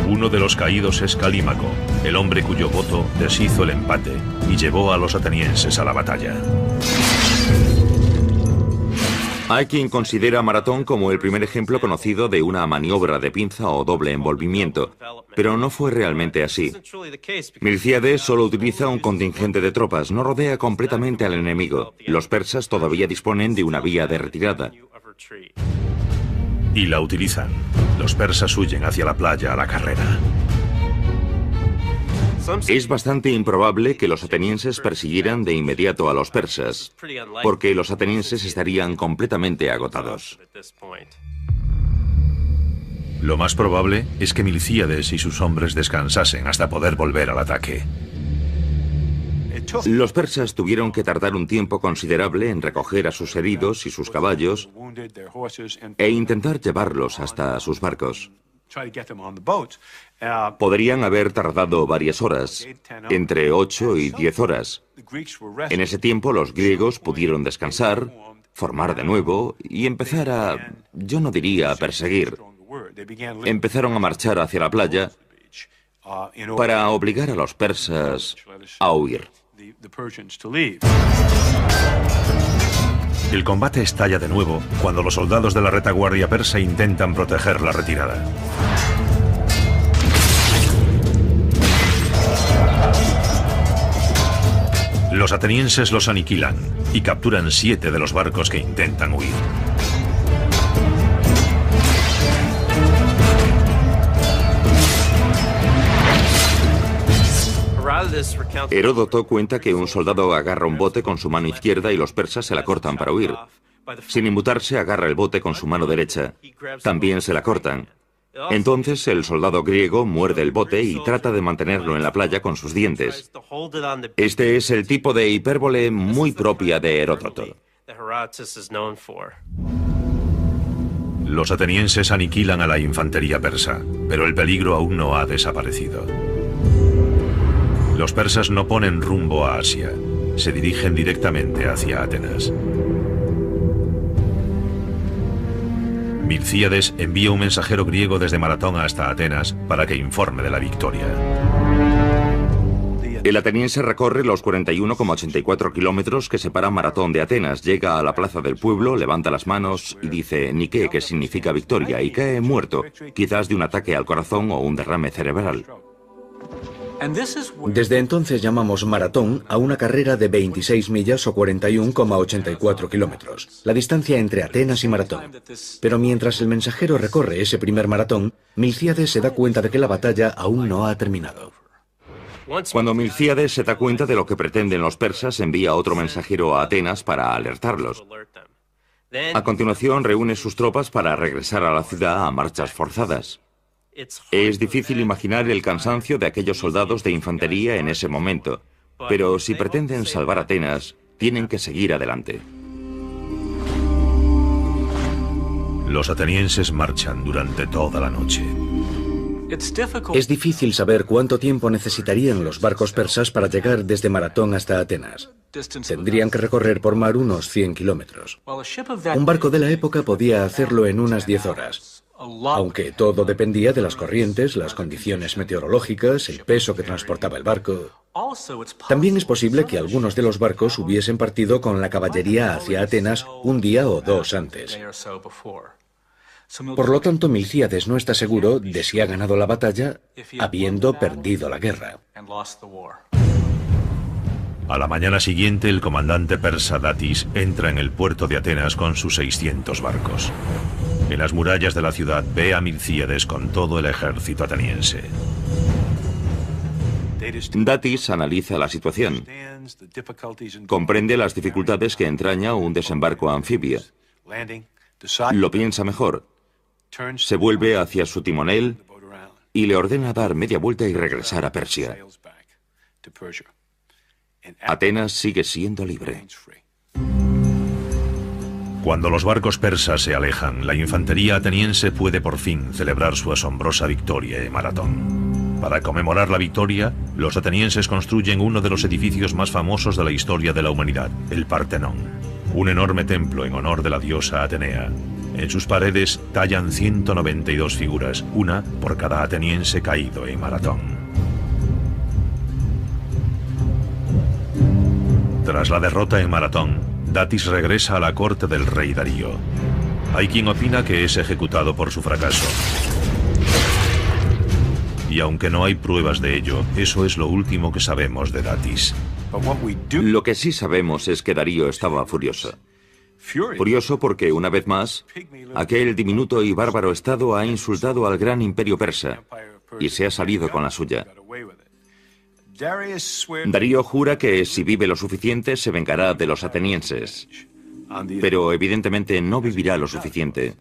Uno de los caídos es Calímaco, el hombre cuyo voto deshizo el empate y llevó a los atenienses a la batalla. Hay quien considera Maratón como el primer ejemplo conocido de una maniobra de pinza o doble envolvimiento, pero no fue realmente así. Milcíades solo utiliza un contingente de tropas, no rodea completamente al enemigo. Los persas todavía disponen de una vía de retirada. Y la utilizan. Los persas huyen hacia la playa a la carrera. Es bastante improbable que los atenienses persiguieran de inmediato a los persas, porque los atenienses estarían completamente agotados. Lo más probable es que Milcíades y sus hombres descansasen hasta poder volver al ataque. Los persas tuvieron que tardar un tiempo considerable en recoger a sus heridos y sus caballos e intentar llevarlos hasta sus barcos. Podrían haber tardado varias horas, entre 8 y 10 horas. En ese tiempo los griegos pudieron descansar, formar de nuevo y empezar a, yo no diría a perseguir. Empezaron a marchar hacia la playa para obligar a los persas a huir. El combate estalla de nuevo cuando los soldados de la retaguardia persa intentan proteger la retirada. Los atenienses los aniquilan y capturan 7 de los barcos que intentan huir. Heródoto cuenta que un soldado agarra un bote con su mano izquierda y los persas se la cortan para huir. Sin inmutarse, agarra el bote con su mano derecha. También se la cortan. Entonces el soldado griego muerde el bote y trata de mantenerlo en la playa con sus dientes. Este es el tipo de hipérbole muy propia de Heródoto. Los atenienses aniquilan a la infantería persa, pero el peligro aún no ha desaparecido. Los persas no ponen rumbo a Asia, se dirigen directamente hacia Atenas. Milcíades envía un mensajero griego desde Maratón hasta Atenas para que informe de la victoria. El ateniense recorre los 41,84 kilómetros que separan Maratón de Atenas, llega a la plaza del pueblo, levanta las manos y dice Nike, que significa victoria, y cae muerto, quizás de un ataque al corazón o un derrame cerebral. Desde entonces llamamos maratón a una carrera de 26 millas o 41,84 kilómetros, la distancia entre Atenas y Maratón. Pero mientras el mensajero recorre ese primer maratón, Milcíades se da cuenta de que la batalla aún no ha terminado. Cuando Milcíades se da cuenta de lo que pretenden los persas, envía otro mensajero a Atenas para alertarlos. A continuación, reúne sus tropas para regresar a la ciudad a marchas forzadas. Es difícil imaginar el cansancio de aquellos soldados de infantería en ese momento, pero si pretenden salvar Atenas, tienen que seguir adelante. Los atenienses marchan durante toda la noche. Es difícil saber cuánto tiempo necesitarían los barcos persas para llegar desde Maratón hasta Atenas. Tendrían que recorrer por mar unos 100 kilómetros. Un barco de la época podía hacerlo en unas 10 horas. Aunque todo dependía de las corrientes, las condiciones meteorológicas, el peso que transportaba el barco. También es posible que algunos de los barcos hubiesen partido con la caballería hacia Atenas un día o dos antes. Por lo tanto, Milcíades no está seguro de si ha ganado la batalla habiendo perdido la guerra. A la mañana siguiente, el comandante persa Datis entra en el puerto de Atenas con sus 600 barcos. En las murallas de la ciudad ve a Milcíades con todo el ejército ateniense. Datis analiza la situación. Comprende las dificultades que entraña un desembarco anfibio. Lo piensa mejor. Se vuelve hacia su timonel y le ordena dar media vuelta y regresar a Persia. Atenas sigue siendo libre. Cuando los barcos persas se alejan, la infantería ateniense puede por fin celebrar su asombrosa victoria en Maratón. Para conmemorar la victoria, los atenienses construyen uno de los edificios más famosos de la historia de la humanidad, el Partenón, un enorme templo en honor de la diosa Atenea. En sus paredes tallan 192 figuras, una por cada ateniense caído en Maratón. Tras la derrota en Maratón, Datis regresa a la corte del rey Darío. Hay quien opina que es ejecutado por su fracaso. Y aunque no hay pruebas de ello, eso es lo último que sabemos de Datis. Lo que sí sabemos es que Darío estaba furioso. Furioso porque, una vez más, aquel diminuto y bárbaro estado ha insultado al gran imperio persa y se ha salido con la suya. Darío jura que si vive lo suficiente se vengará de los atenienses, pero evidentemente no vivirá lo suficiente.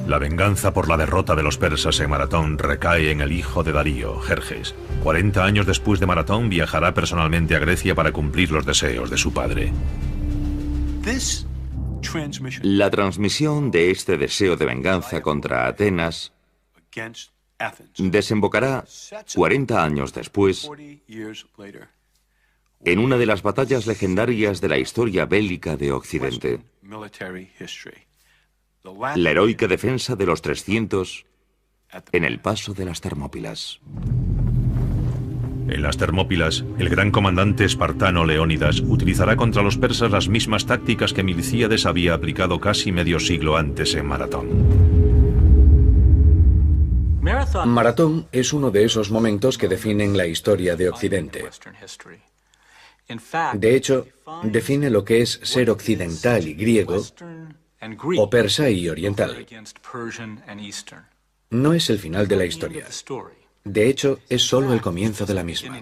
La venganza por la derrota de los persas en Maratón recae en el hijo de Darío, Jerjes. 40 años después de Maratón viajará personalmente a Grecia para cumplir los deseos de su padre. La transmisión de este deseo de venganza contra Atenas desembocará 40 años después en una de las batallas legendarias de la historia bélica de Occidente. La heroica defensa de los 300 en el paso de las Termópilas. En las Termópilas, el gran comandante espartano Leónidas utilizará contra los persas las mismas tácticas que Milcíades había aplicado casi medio siglo antes en Maratón. Maratón es uno de esos momentos que definen la historia de Occidente. De hecho, define lo que es ser occidental y griego, o persa y oriental. No es el final de la historia. De hecho, es solo el comienzo de la misma.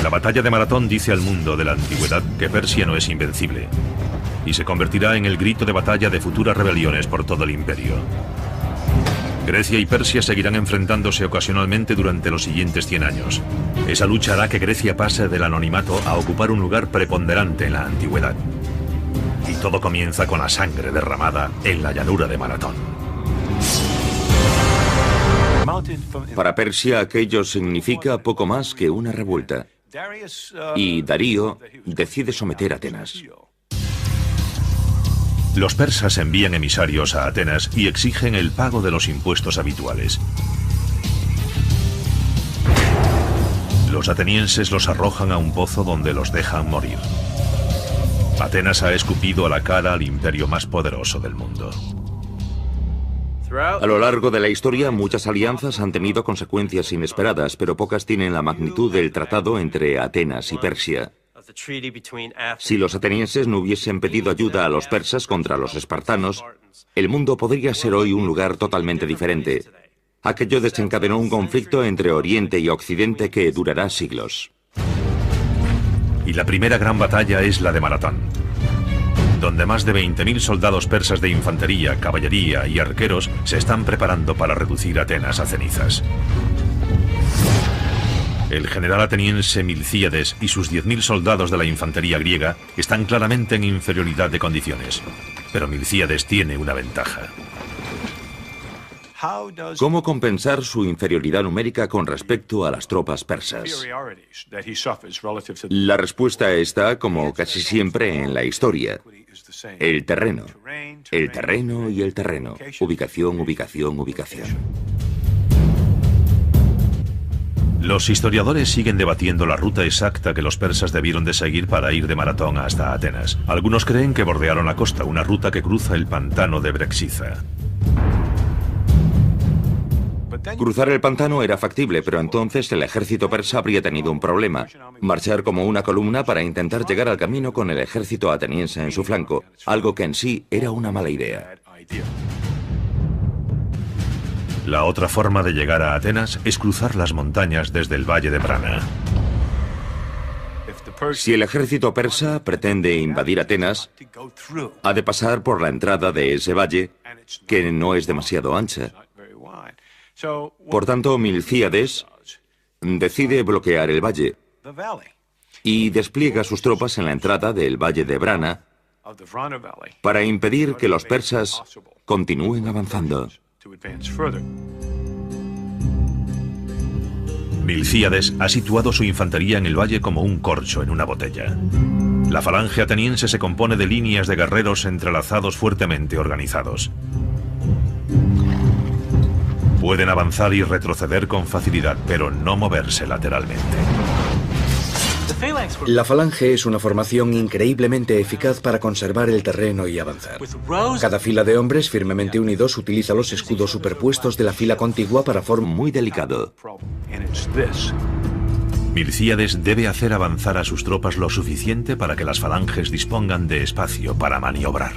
La batalla de Maratón dice al mundo de la antigüedad que Persia no es invencible, y se convertirá en el grito de batalla de futuras rebeliones por todo el imperio. Grecia y Persia seguirán enfrentándose ocasionalmente durante los siguientes 100 años. Esa lucha hará que Grecia pase del anonimato a ocupar un lugar preponderante en la antigüedad. Y todo comienza con la sangre derramada en la llanura de Maratón. Para Persia aquello significa poco más que una revuelta. Y Darío decide someter a Atenas. Los persas envían emisarios a Atenas y exigen el pago de los impuestos habituales. Los atenienses los arrojan a un pozo donde los dejan morir. Atenas ha escupido a la cara al imperio más poderoso del mundo. A lo largo de la historia, muchas alianzas han tenido consecuencias inesperadas, pero pocas tienen la magnitud del tratado entre Atenas y Persia. Si los atenienses no hubiesen pedido ayuda a los persas contra los espartanos, el mundo podría ser hoy un lugar totalmente diferente. Aquello desencadenó un conflicto entre Oriente y Occidente que durará siglos. Y la primera gran batalla es la de Maratón, donde más de 20.000 soldados persas de infantería, caballería y arqueros se están preparando para reducir Atenas a cenizas. El general ateniense Milcíades y sus 10.000 soldados de la infantería griega están claramente en inferioridad de condiciones, pero Milcíades tiene una ventaja. ¿Cómo compensar su inferioridad numérica con respecto a las tropas persas? La respuesta está, como casi siempre en la historia, el terreno. El terreno y el terreno. Ubicación, ubicación, ubicación. Los historiadores siguen debatiendo la ruta exacta que los persas debieron de seguir para ir de Maratón hasta Atenas. Algunos creen que bordearon la costa, una ruta que cruza el pantano de Brexiza. Cruzar el pantano era factible, pero entonces el ejército persa habría tenido un problema: marchar como una columna para intentar llegar al camino con el ejército ateniense en su flanco, algo que en sí era una mala idea. La otra forma de llegar a Atenas es cruzar las montañas desde el valle de Brana. Si el ejército persa pretende invadir Atenas, ha de pasar por la entrada de ese valle, que no es demasiado ancha. Por tanto, Milcíades decide bloquear el valle y despliega sus tropas en la entrada del valle de Brana para impedir que los persas continúen avanzando. Milcíades ha situado su infantería en el valle como un corcho en una botella. La falange ateniense se compone de líneas de guerreros entrelazados fuertemente organizados. Pueden avanzar y retroceder con facilidad, pero no moverse lateralmente. La falange es una formación increíblemente eficaz para conservar el terreno y avanzar. Cada fila de hombres firmemente unidos utiliza los escudos superpuestos de la fila contigua para formar Muy delicado. Milcíades debe hacer avanzar a sus tropas lo suficiente para que las falanges dispongan de espacio para maniobrar.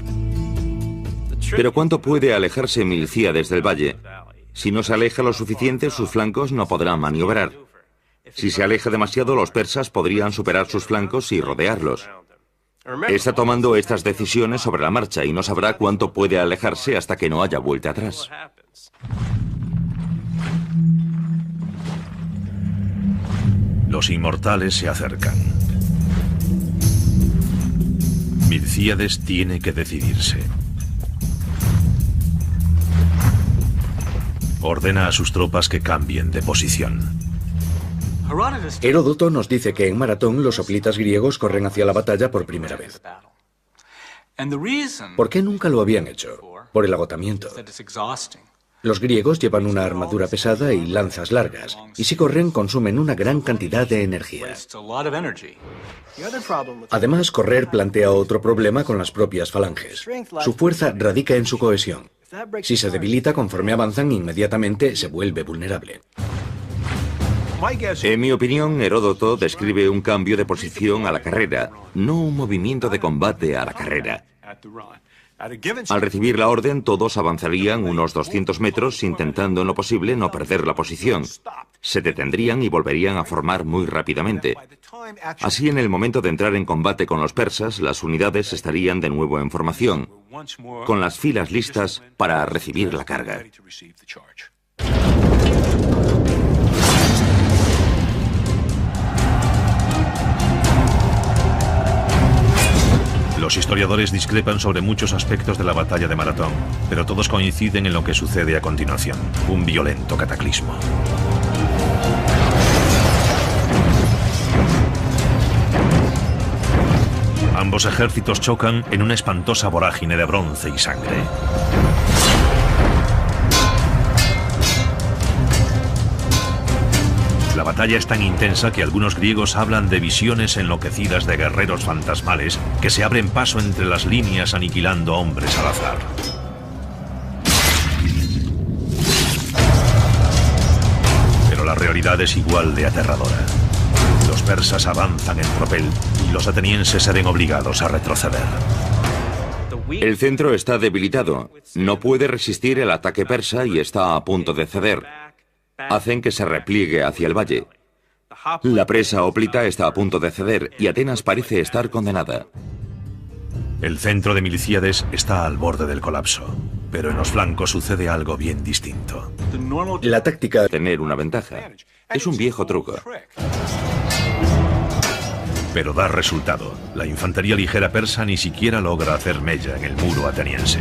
Pero ¿cuánto puede alejarse Milcíades del valle? Si no se aleja lo suficiente, sus flancos no podrán maniobrar. Si se aleja demasiado, los persas podrían superar sus flancos y rodearlos. Está tomando estas decisiones sobre la marcha y no sabrá cuánto puede alejarse hasta que no haya vuelta atrás. Los inmortales se acercan. Milcíades tiene que decidirse. Ordena a sus tropas que cambien de posición. Heródoto nos dice que en Maratón los hoplitas griegos corren hacia la batalla por primera vez. ¿Por qué nunca lo habían hecho? Por el agotamiento. Los griegos llevan una armadura pesada y lanzas largas, y si corren consumen una gran cantidad de energía. Además, correr plantea otro problema con las propias falanges. Su fuerza radica en su cohesión. Si se debilita conforme avanzan, inmediatamente se vuelve vulnerable. En mi opinión, Heródoto describe un cambio de posición a la carrera, no un movimiento de combate a la carrera. Al recibir la orden, todos avanzarían unos 200 metros intentando en lo posible no perder la posición. Se detendrían y volverían a formar muy rápidamente. Así, en el momento de entrar en combate con los persas, las unidades estarían de nuevo en formación, con las filas listas para recibir la carga. Los historiadores discrepan sobre muchos aspectos de la batalla de Maratón, pero todos coinciden en lo que sucede a continuación, un violento cataclismo. Ambos ejércitos chocan en una espantosa vorágine de bronce y sangre. La batalla es tan intensa que algunos griegos hablan de visiones enloquecidas de guerreros fantasmales que se abren paso entre las líneas aniquilando hombres al azar. Pero la realidad es igual de aterradora. Los persas avanzan en tropel y los atenienses se ven obligados a retroceder. El centro está debilitado, no puede resistir el ataque persa y está a punto de ceder. Hacen que se repliegue hacia el valle. La presa hoplita está a punto de ceder y Atenas parece estar condenada. El centro de Milcíades está al borde del colapso, pero en los flancos sucede algo bien distinto. La táctica de tener una ventaja es un viejo truco. Pero da resultado. La infantería ligera persa ni siquiera logra hacer mella en el muro ateniense.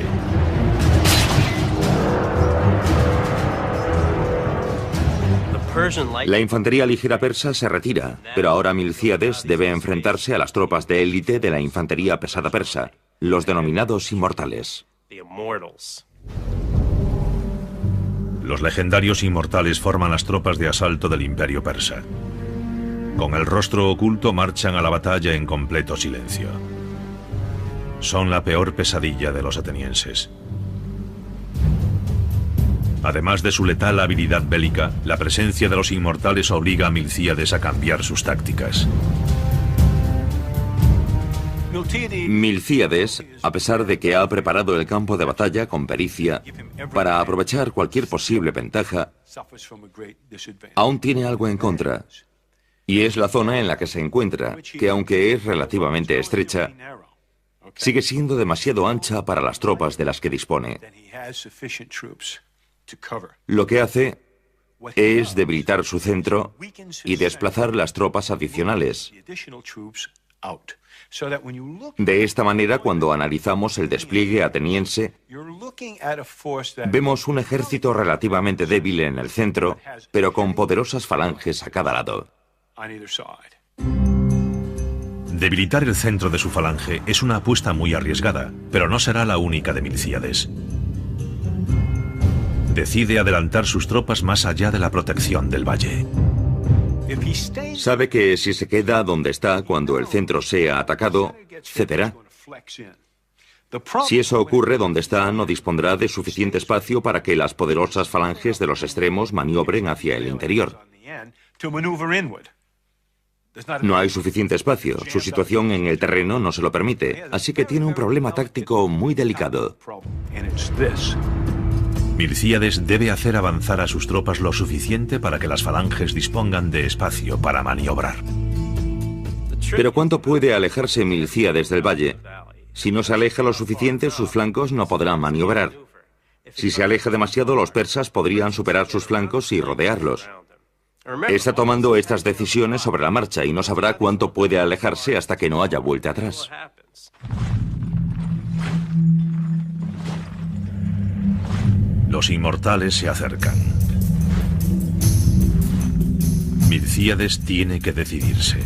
La infantería ligera persa se retira, pero ahora Milcíades debe enfrentarse a las tropas de élite de la infantería pesada persa, los denominados inmortales. Los legendarios inmortales forman las tropas de asalto del imperio persa. Con el rostro oculto marchan a la batalla en completo silencio. Son la peor pesadilla de los atenienses. Además de su letal habilidad bélica, la presencia de los inmortales obliga a Milcíades a cambiar sus tácticas. Milcíades, a pesar de que ha preparado el campo de batalla con pericia para aprovechar cualquier posible ventaja, aún tiene algo en contra. Y es la zona en la que se encuentra, que aunque es relativamente estrecha, sigue siendo demasiado ancha para las tropas de las que dispone. Lo que hace es debilitar su centro y desplazar las tropas adicionales. De esta manera, cuando analizamos el despliegue ateniense, vemos un ejército relativamente débil en el centro, pero con poderosas falanges a cada lado. Debilitar el centro de su falange es una apuesta muy arriesgada, pero no será la única de Milcíades. Decide adelantar sus tropas más allá de la protección del valle. Sabe que si se queda donde está cuando el centro sea atacado, cederá. Si eso ocurre, donde está no dispondrá de suficiente espacio para que las poderosas falanges de los extremos maniobren hacia el interior. No hay suficiente espacio, su situación en el terreno no se lo permite, así que tiene un problema táctico muy delicado. Milcíades debe hacer avanzar a sus tropas lo suficiente para que las falanges dispongan de espacio para maniobrar. Pero ¿cuánto puede alejarse Milcíades del valle? Si no se aleja lo suficiente, sus flancos no podrán maniobrar. Si se aleja demasiado, los persas podrían superar sus flancos y rodearlos. Está tomando estas decisiones sobre la marcha y no sabrá cuánto puede alejarse hasta que no haya vuelta atrás. Los inmortales se acercan. Milcíades tiene que decidirse.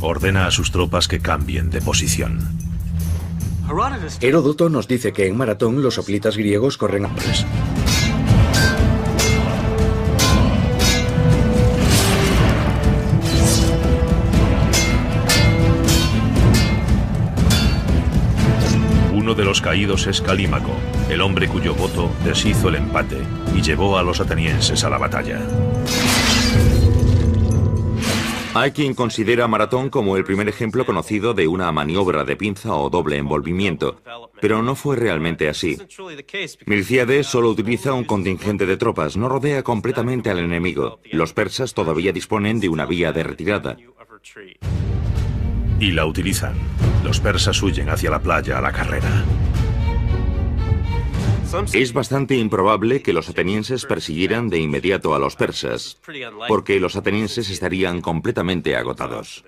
Ordena a sus tropas que cambien de posición. Heródoto nos dice que en Maratón los hoplitas griegos corren a presa. Uno de los caídos es Calímaco, el hombre cuyo voto deshizo el empate y llevó a los atenienses a la batalla. Hay quien considera Maratón como el primer ejemplo conocido de una maniobra de pinza o doble envolvimiento, pero no fue realmente así. Milcíades solo utiliza un contingente de tropas, no rodea completamente al enemigo. Los persas todavía disponen de una vía de retirada. Y la utilizan. Los persas huyen hacia la playa a la carrera. Es bastante improbable que los atenienses persiguieran de inmediato a los persas, porque los atenienses estarían completamente agotados.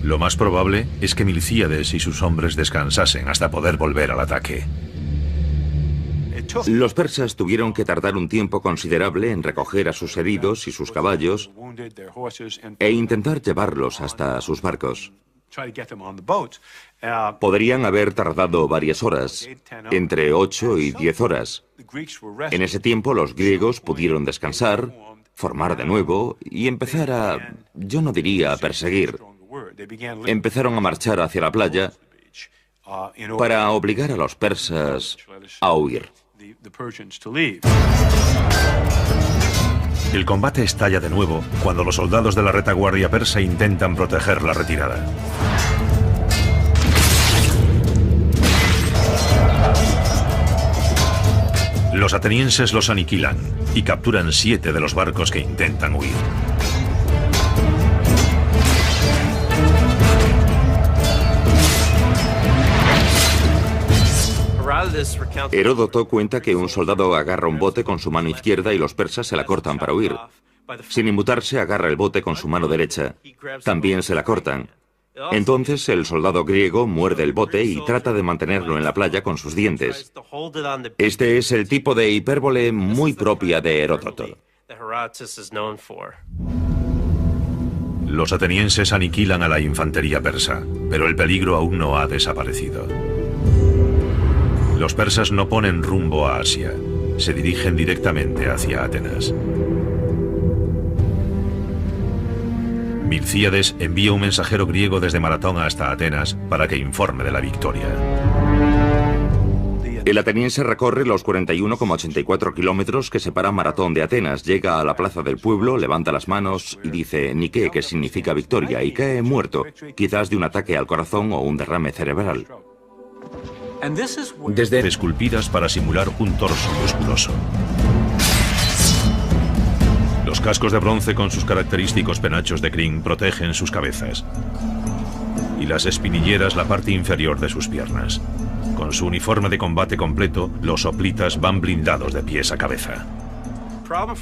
Lo más probable es que Milcíades y sus hombres descansasen hasta poder volver al ataque. Los persas tuvieron que tardar un tiempo considerable en recoger a sus heridos y sus caballos e intentar llevarlos hasta sus barcos. Podrían haber tardado varias horas, entre 8 y 10 horas. En ese tiempo los griegos pudieron descansar, formar de nuevo y empezar a, yo no diría a perseguir, empezaron a marchar hacia la playa para obligar a los persas a huir. El combate estalla de nuevo cuando los soldados de la retaguardia persa intentan proteger la retirada. Los atenienses los aniquilan y capturan 7 de los barcos que intentan huir. Heródoto cuenta que un soldado agarra un bote con su mano izquierda y los persas se la cortan para huir. Sin inmutarse, agarra el bote con su mano derecha. También se la cortan. Entonces el soldado griego muerde el bote y trata de mantenerlo en la playa con sus dientes. Este es el tipo de hipérbole muy propia de Heródoto. Los atenienses aniquilan a la infantería persa, pero el peligro aún no ha desaparecido. Los persas no ponen rumbo a Asia, se dirigen directamente hacia Atenas. Milcíades envía un mensajero griego desde Maratón hasta Atenas para que informe de la victoria. El ateniense recorre los 41,84 kilómetros que separan Maratón de Atenas, llega a la plaza del pueblo, levanta las manos y dice Nike, que significa victoria, y cae muerto, quizás de un ataque al corazón o un derrame cerebral. Desde esculpidas para simular un torso musculoso. Los cascos de bronce con sus característicos penachos de crin protegen sus cabezas. Y las espinilleras la parte inferior de sus piernas. Con su uniforme de combate completo, los hoplitas van blindados de pies a cabeza.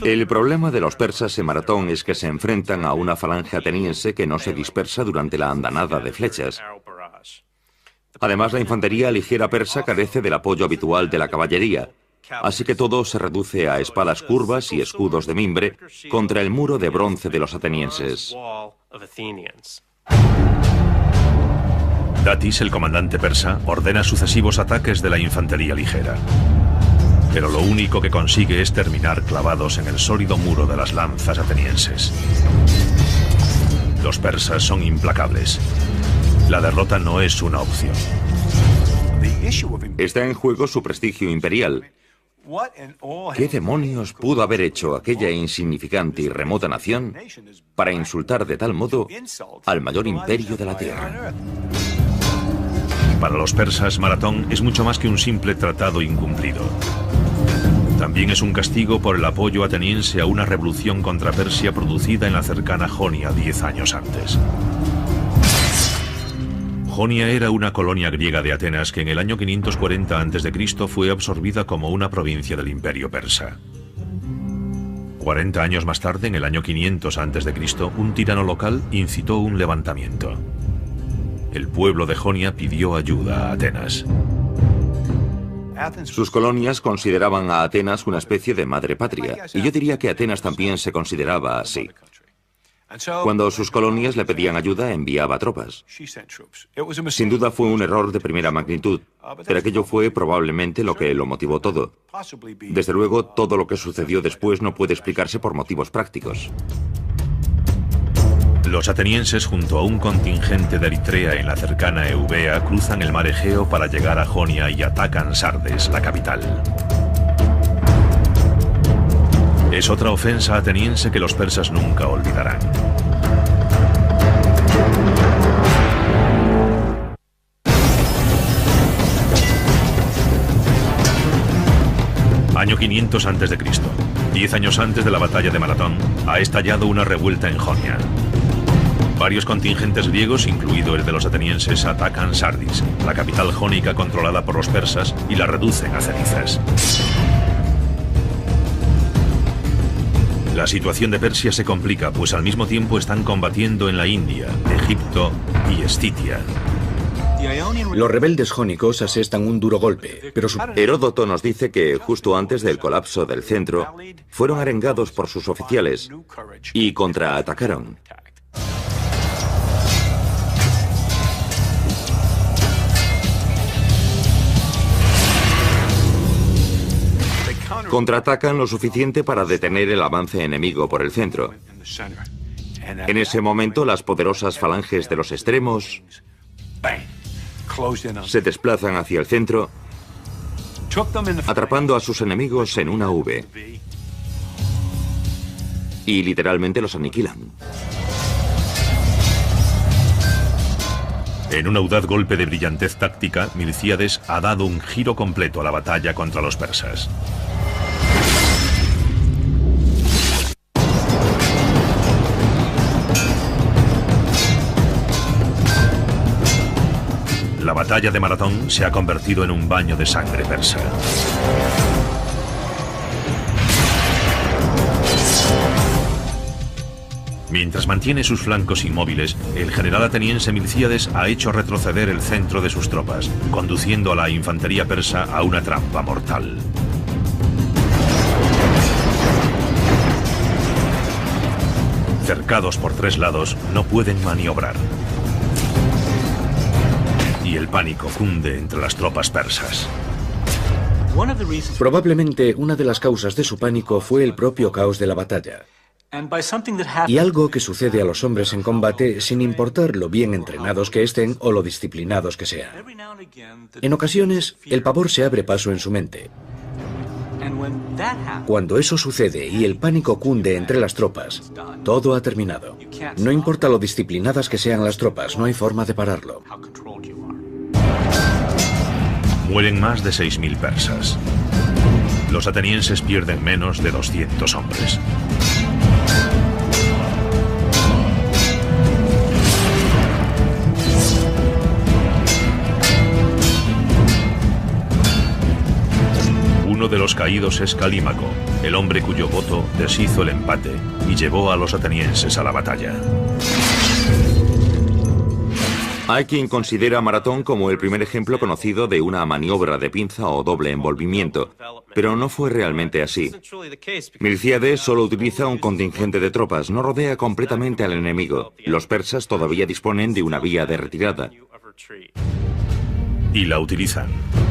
El problema de los persas en Maratón es que se enfrentan a una falange ateniense que no se dispersa durante la andanada de flechas. Además, la infantería ligera persa carece del apoyo habitual de la caballería, así que todo se reduce a espadas curvas y escudos de mimbre contra el muro de bronce de los atenienses. Datis, el comandante persa, ordena sucesivos ataques de la infantería ligera. Pero lo único que consigue es terminar clavados en el sólido muro de las lanzas atenienses. Los persas son implacables. La derrota no es una opción. Está en juego su prestigio imperial. ¿Qué demonios pudo haber hecho aquella insignificante y remota nación para insultar de tal modo al mayor imperio de la Tierra? Para los persas, Maratón es mucho más que un simple tratado incumplido. También es un castigo por el apoyo ateniense a una revolución contra Persia producida en la cercana Jonia 10 años antes. Jonia era una colonia griega de Atenas que en el año 540 a.C. fue absorbida como una provincia del Imperio Persa. 40 años más tarde, en el año 500 a.C., un tirano local incitó un levantamiento. El pueblo de Jonia pidió ayuda a Atenas. Sus colonias consideraban a Atenas una especie de madre patria, y yo diría que Atenas también se consideraba así. Cuando sus colonias le pedían ayuda, enviaba tropas. Sin duda fue un error de primera magnitud, pero aquello fue probablemente lo que lo motivó todo. Desde luego, todo lo que sucedió después no puede explicarse por motivos prácticos. Los atenienses, junto a un contingente de Eritrea en la cercana Eubea, cruzan el mar Egeo para llegar a Jonia y atacan Sardes, la capital. Es otra ofensa ateniense que los persas nunca olvidarán. Año 500 a.C. 10 años antes de la batalla de Maratón, ha estallado una revuelta en Jonia. Varios contingentes griegos, incluido el de los atenienses, atacan Sardis, la capital jónica controlada por los persas, y la reducen a cenizas. La situación de Persia se complica, pues al mismo tiempo están combatiendo en la India, Egipto y Escitia. Los rebeldes jónicos asestan un duro golpe, pero Heródoto nos dice que justo antes del colapso del centro, fueron arengados por sus oficiales y contraatacaron. Contraatacan lo suficiente para detener el avance enemigo por el centro. En ese momento, las poderosas falanges de los extremos se desplazan hacia el centro, atrapando a sus enemigos en una V. Y literalmente los aniquilan. En un audaz golpe de brillantez táctica, Milcíades ha dado un giro completo a la batalla contra los persas. La batalla de Maratón se ha convertido en un baño de sangre persa. Mientras mantiene sus flancos inmóviles, el general ateniense Milcíades ha hecho retroceder el centro de sus tropas, conduciendo a la infantería persa a una trampa mortal. Cercados por tres lados, no pueden maniobrar. Y el pánico cunde entre las tropas persas. Probablemente una de las causas de su pánico fue el propio caos de la batalla. Y algo que sucede a los hombres en combate sin importar lo bien entrenados que estén o lo disciplinados que sean. En ocasiones, el pavor se abre paso en su mente. Cuando eso sucede y el pánico cunde entre las tropas, todo ha terminado. No importa lo disciplinadas que sean las tropas, no hay forma de pararlo. Mueren más de 6.000 persas. Los atenienses pierden menos de 200 hombres. Uno de los caídos es Calímaco, el hombre cuyo voto deshizo el empate y llevó a los atenienses a la batalla. Hay quien considera Maratón como el primer ejemplo conocido de una maniobra de pinza o doble envolvimiento, pero no fue realmente así. Milcíades solo utiliza un contingente de tropas, no rodea completamente al enemigo. Los persas todavía disponen de una vía de retirada. Y la utilizan.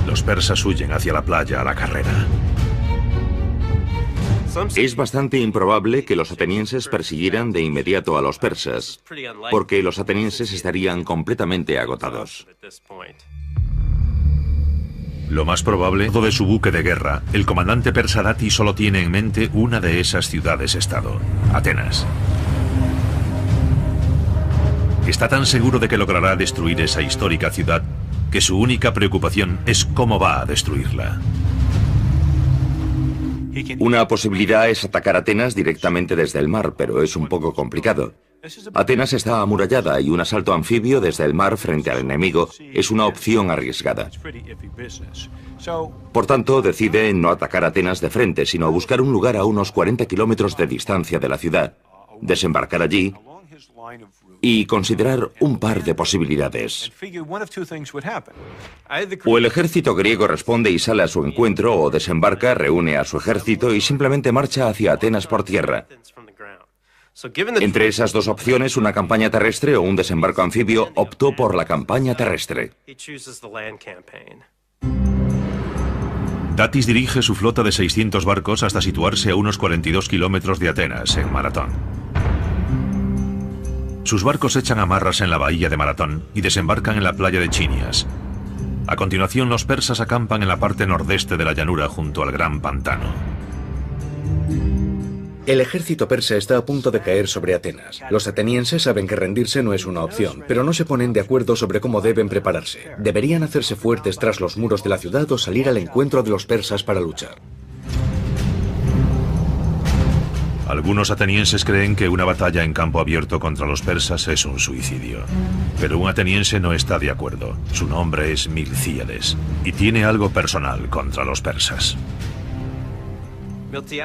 Los persas huyen hacia la playa a la carrera. Es bastante improbable que los atenienses persiguieran de inmediato a los persas, porque los atenienses estarían completamente agotados. Lo más probable, de su buque de guerra, el comandante persa Dati solo tiene en mente una de esas ciudades-estado, Atenas. Está tan seguro de que logrará destruir esa histórica ciudad que su única preocupación es cómo va a destruirla. Una posibilidad es atacar Atenas directamente desde el mar, pero es un poco complicado. Atenas está amurallada y un asalto anfibio desde el mar frente al enemigo es una opción arriesgada. Por tanto, decide no atacar Atenas de frente, sino buscar un lugar a unos 40 kilómetros de distancia de la ciudad, desembarcar allí y considerar un par de posibilidades. O el ejército griego responde y sale a su encuentro, o desembarca, reúne a su ejército y simplemente marcha hacia Atenas por tierra. Entre esas dos opciones, una campaña terrestre o un desembarco anfibio, optó por la campaña terrestre. Datis dirige su flota de 600 barcos hasta situarse a unos 42 kilómetros de Atenas, en Maratón. Sus barcos echan amarras en la bahía de Maratón y desembarcan en la playa de Chinias. A continuación, los persas acampan en la parte nordeste de la llanura junto al gran pantano. El ejército persa está a punto de caer sobre Atenas. Los atenienses saben que rendirse no es una opción, pero no se ponen de acuerdo sobre cómo deben prepararse. ¿Deberían hacerse fuertes tras los muros de la ciudad o salir al encuentro de los persas para luchar? Algunos atenienses creen que una batalla en campo abierto contra los persas es un suicidio. Pero un ateniense no está de acuerdo. Su nombre es Milcíades y tiene algo personal contra los persas.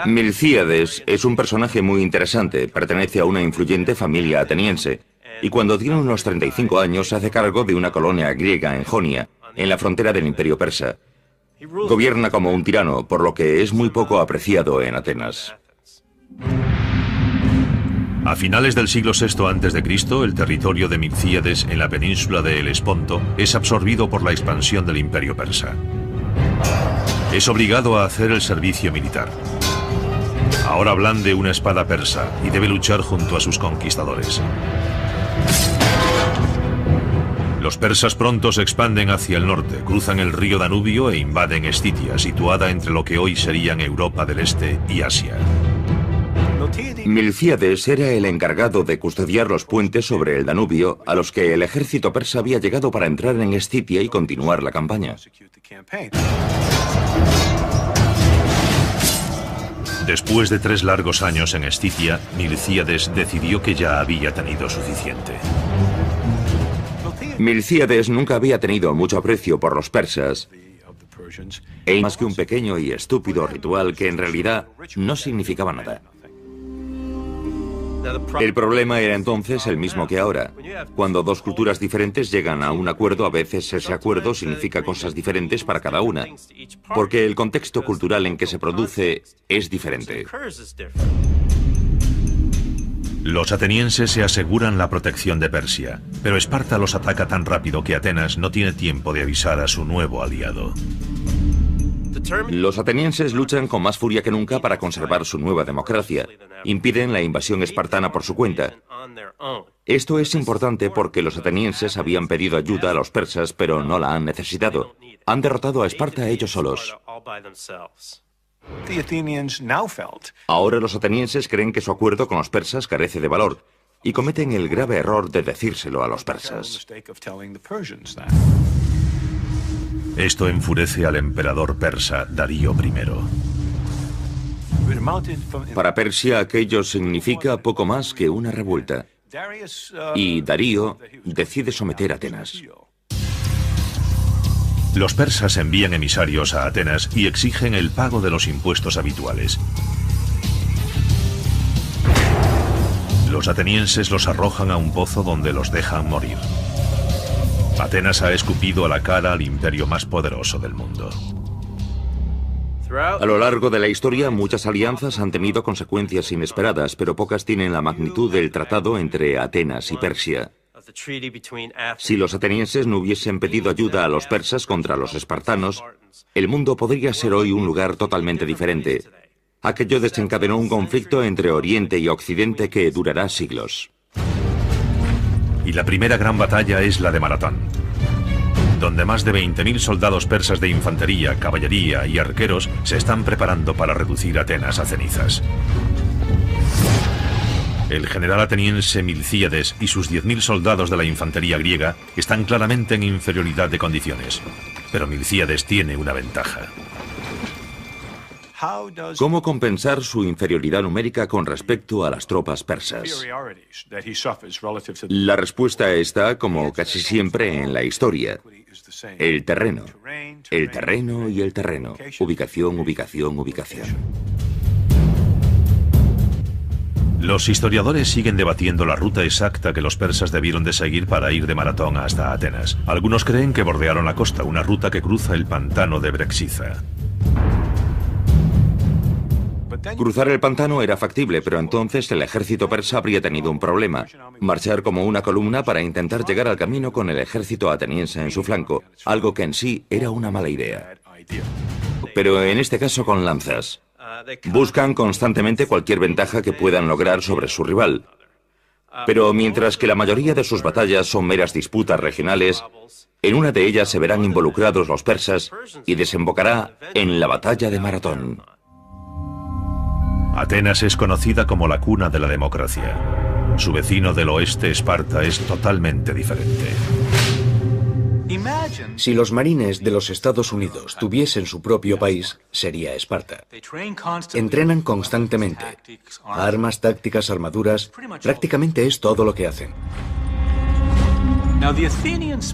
Milcíades es un personaje muy interesante, pertenece a una influyente familia ateniense y cuando tiene unos 35 años se hace cargo de una colonia griega en Jonia, en la frontera del Imperio Persa. Gobierna como un tirano, por lo que es muy poco apreciado en Atenas. A finales del siglo VI a.C., el territorio de Milcíades en la península de Helesponto es absorbido por la expansión del Imperio Persa. Es obligado a hacer el servicio militar. Ahora blande una espada persa y debe luchar junto a sus conquistadores. Los persas pronto se expanden hacia el norte, cruzan el río Danubio e invaden Estitia, situada entre lo que hoy serían Europa del Este y Asia. Milcíades era el encargado de custodiar los puentes sobre el Danubio a los que el ejército persa había llegado para entrar en Estitia y continuar la campaña. Después de 3 largos años en Estitia, Milcíades decidió que ya había tenido suficiente. Milcíades nunca había tenido mucho aprecio por los persas, e más que un pequeño y estúpido ritual que en realidad no significaba nada. El problema era entonces el mismo que ahora. Cuando dos culturas diferentes llegan a un acuerdo, a veces ese acuerdo significa cosas diferentes para cada una, porque el contexto cultural en que se produce es diferente. Los atenienses se aseguran la protección de Persia, pero Esparta los ataca tan rápido que Atenas no tiene tiempo de avisar a su nuevo aliado. Los atenienses luchan con más furia que nunca para conservar su nueva democracia. Impiden la invasión espartana por su cuenta. Esto es importante porque los atenienses habían pedido ayuda a los persas, pero no la han necesitado. Han derrotado a Esparta ellos solos. Ahora los atenienses creen que su acuerdo con los persas carece de valor y cometen el grave error de decírselo a los persas. Esto enfurece al emperador persa Darío I. Para Persia aquello significa poco más que una revuelta. Y Darío decide someter a Atenas. Los persas envían emisarios a Atenas y exigen el pago de los impuestos habituales. Los atenienses los arrojan a un pozo donde los dejan morir. Atenas ha escupido a la cara al imperio más poderoso del mundo. A lo largo de la historia, muchas alianzas han tenido consecuencias inesperadas, pero pocas tienen la magnitud del tratado entre Atenas y Persia. Si los atenienses no hubiesen pedido ayuda a los persas contra los espartanos, el mundo podría ser hoy un lugar totalmente diferente. Aquello desencadenó un conflicto entre Oriente y Occidente que durará siglos. Y la primera gran batalla es la de Maratón, donde más de 20.000 soldados persas de infantería, caballería y arqueros se están preparando para reducir Atenas a cenizas. El general ateniense Milcíades y sus 10.000 soldados de la infantería griega están claramente en inferioridad de condiciones, pero Milcíades tiene una ventaja. ¿Cómo compensar su inferioridad numérica con respecto a las tropas persas? La respuesta está, como casi siempre en la historia, el terreno. El terreno y el terreno. Ubicación, ubicación, ubicación. Los historiadores siguen debatiendo la ruta exacta que los persas debieron de seguir para ir de Maratón hasta Atenas. Algunos creen que bordearon la costa, una ruta que cruza el pantano de Brexiza. Cruzar el pantano era factible, pero entonces el ejército persa habría tenido un problema. Marchar como una columna para intentar llegar al camino con el ejército ateniense en su flanco, algo que en sí era una mala idea. Pero en este caso con lanzas. Buscan constantemente cualquier ventaja que puedan lograr sobre su rival. Pero mientras que la mayoría de sus batallas son meras disputas regionales, en una de ellas se verán involucrados los persas y desembocará en la batalla de Maratón. Atenas es conocida como la cuna de la democracia. Su vecino del oeste, Esparta, es totalmente diferente. Si los marines de los Estados Unidos tuviesen su propio país, sería Esparta. Entrenan constantemente. Armas, tácticas, armaduras, prácticamente es todo lo que hacen.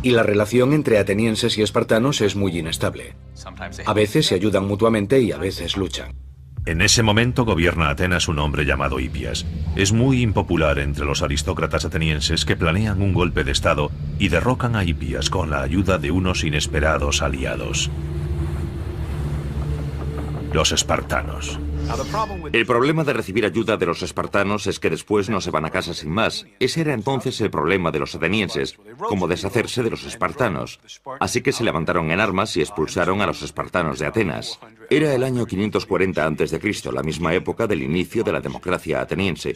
Y la relación entre atenienses y espartanos es muy inestable. A veces se ayudan mutuamente y a veces luchan. En ese momento gobierna Atenas un hombre llamado Hipias. Es muy impopular entre los aristócratas atenienses que planean un golpe de estado y derrocan a Hipias con la ayuda de unos inesperados aliados: los espartanos. El problema de recibir ayuda de los espartanos es que después no se van a casa sin más. Ese era entonces el problema de los atenienses, cómo deshacerse de los espartanos. Así que se levantaron en armas y expulsaron a los espartanos de Atenas. Era el año 540 a.C., la misma época del inicio de la democracia ateniense.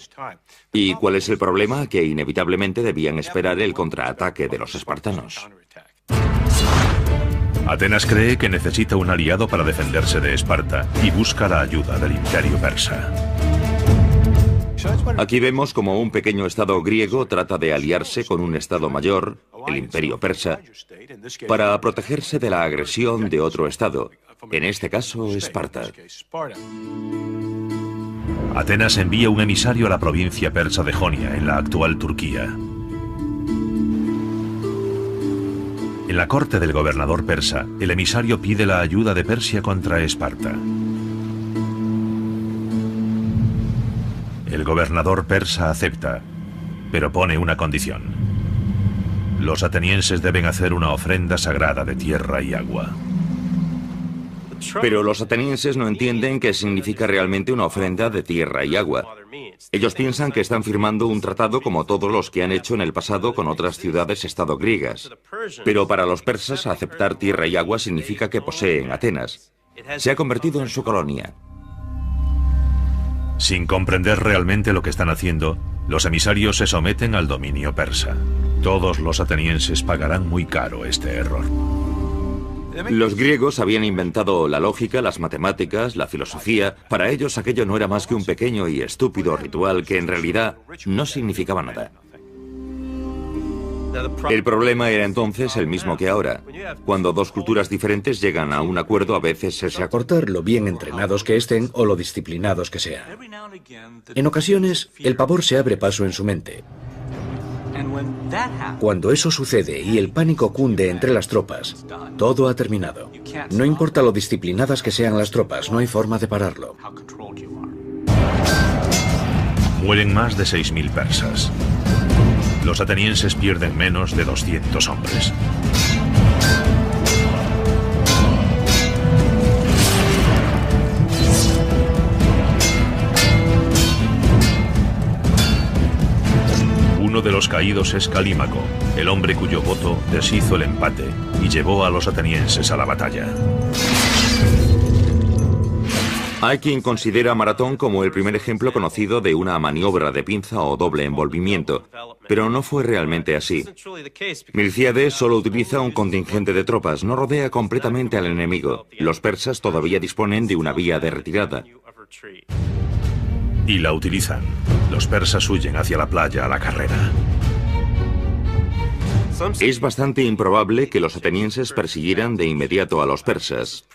¿Y cuál es el problema? Que inevitablemente debían esperar el contraataque de los espartanos. Atenas cree que necesita un aliado para defenderse de Esparta y busca la ayuda del imperio persa. Aquí vemos como un pequeño estado griego trata de aliarse con un estado mayor, el imperio persa, para protegerse de la agresión de otro estado, en este caso Esparta. Atenas envía un emisario a la provincia persa de Jonia, en la actual Turquía. En la corte del gobernador persa, el emisario pide la ayuda de Persia contra Esparta. El gobernador persa acepta, pero pone una condición: los atenienses deben hacer una ofrenda sagrada de tierra y agua. Pero los atenienses no entienden qué significa realmente una ofrenda de tierra y agua. Ellos piensan que están firmando un tratado como todos los que han hecho en el pasado con otras ciudades-estado griegas. Pero para los persas, aceptar tierra y agua significa que poseen Atenas. Se ha convertido en su colonia. Sin comprender realmente lo que están haciendo, los emisarios se someten al dominio persa. Todos los atenienses pagarán muy caro este error. Los griegos habían inventado la lógica, las matemáticas, la filosofía. Para ellos aquello no era más que un pequeño y estúpido ritual que en realidad no significaba nada. El problema era entonces el mismo que ahora. Cuando dos culturas diferentes llegan a un acuerdo, a veces es acortar lo bien entrenados que estén o lo disciplinados que sean. En ocasiones, el pavor se abre paso en su mente. Cuando eso sucede y el pánico cunde entre las tropas, todo ha terminado. No importa lo disciplinadas que sean las tropas, no hay forma de pararlo. Mueren más de 6.000 persas. Los atenienses pierden menos de 200 hombres. Uno de los caídos es Calímaco, el hombre cuyo voto deshizo el empate y llevó a los atenienses a la batalla. Hay quien considera a Maratón como el primer ejemplo conocido de una maniobra de pinza o doble envolvimiento, pero no fue realmente así. Milcíades solo utiliza un contingente de tropas, no rodea completamente al enemigo. Los persas todavía disponen de una vía de retirada. Y la utilizan. Los persas huyen hacia la playa a la carrera. Es bastante improbable que los atenienses persiguieran de inmediato a los persas,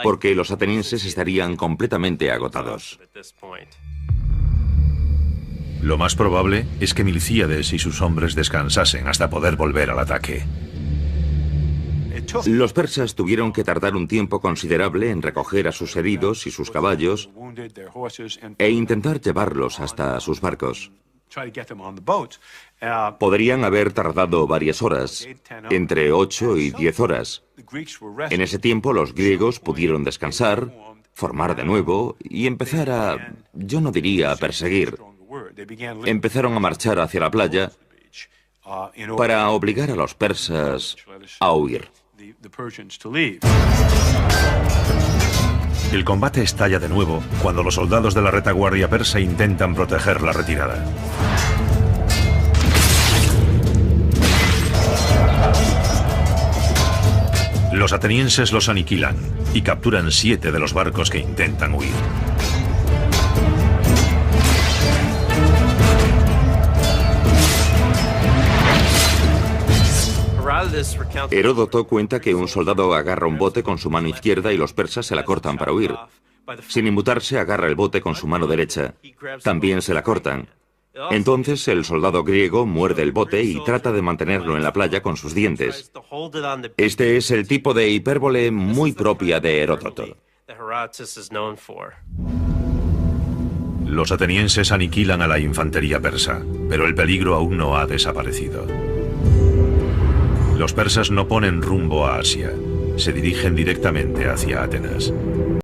porque los atenienses estarían completamente agotados. Lo más probable es que Milcíades y sus hombres descansasen hasta poder volver al ataque. Los persas tuvieron que tardar un tiempo considerable en recoger a sus heridos y sus caballos e intentar llevarlos hasta sus barcos. Podrían haber tardado varias horas, entre 8 y 10 horas. En ese tiempo los griegos pudieron descansar, formar de nuevo y empezar a, yo no diría a perseguir, empezaron a marchar hacia la playa para obligar a los persas a huir. El combate estalla de nuevo cuando los soldados de la retaguardia persa intentan proteger la retirada. Los atenienses los aniquilan y capturan 7 de los barcos que intentan huir. Heródoto cuenta que un soldado agarra un bote con su mano izquierda y los persas se la cortan para huir. Sin inmutarse, agarra el bote con su mano derecha. También se la cortan. Entonces el soldado griego muerde el bote y trata de mantenerlo en la playa con sus dientes. Este es el tipo de hipérbole muy propia de Heródoto. Los atenienses aniquilan a la infantería persa, pero el peligro aún no ha desaparecido. Los persas no ponen rumbo a Asia, se dirigen directamente hacia Atenas.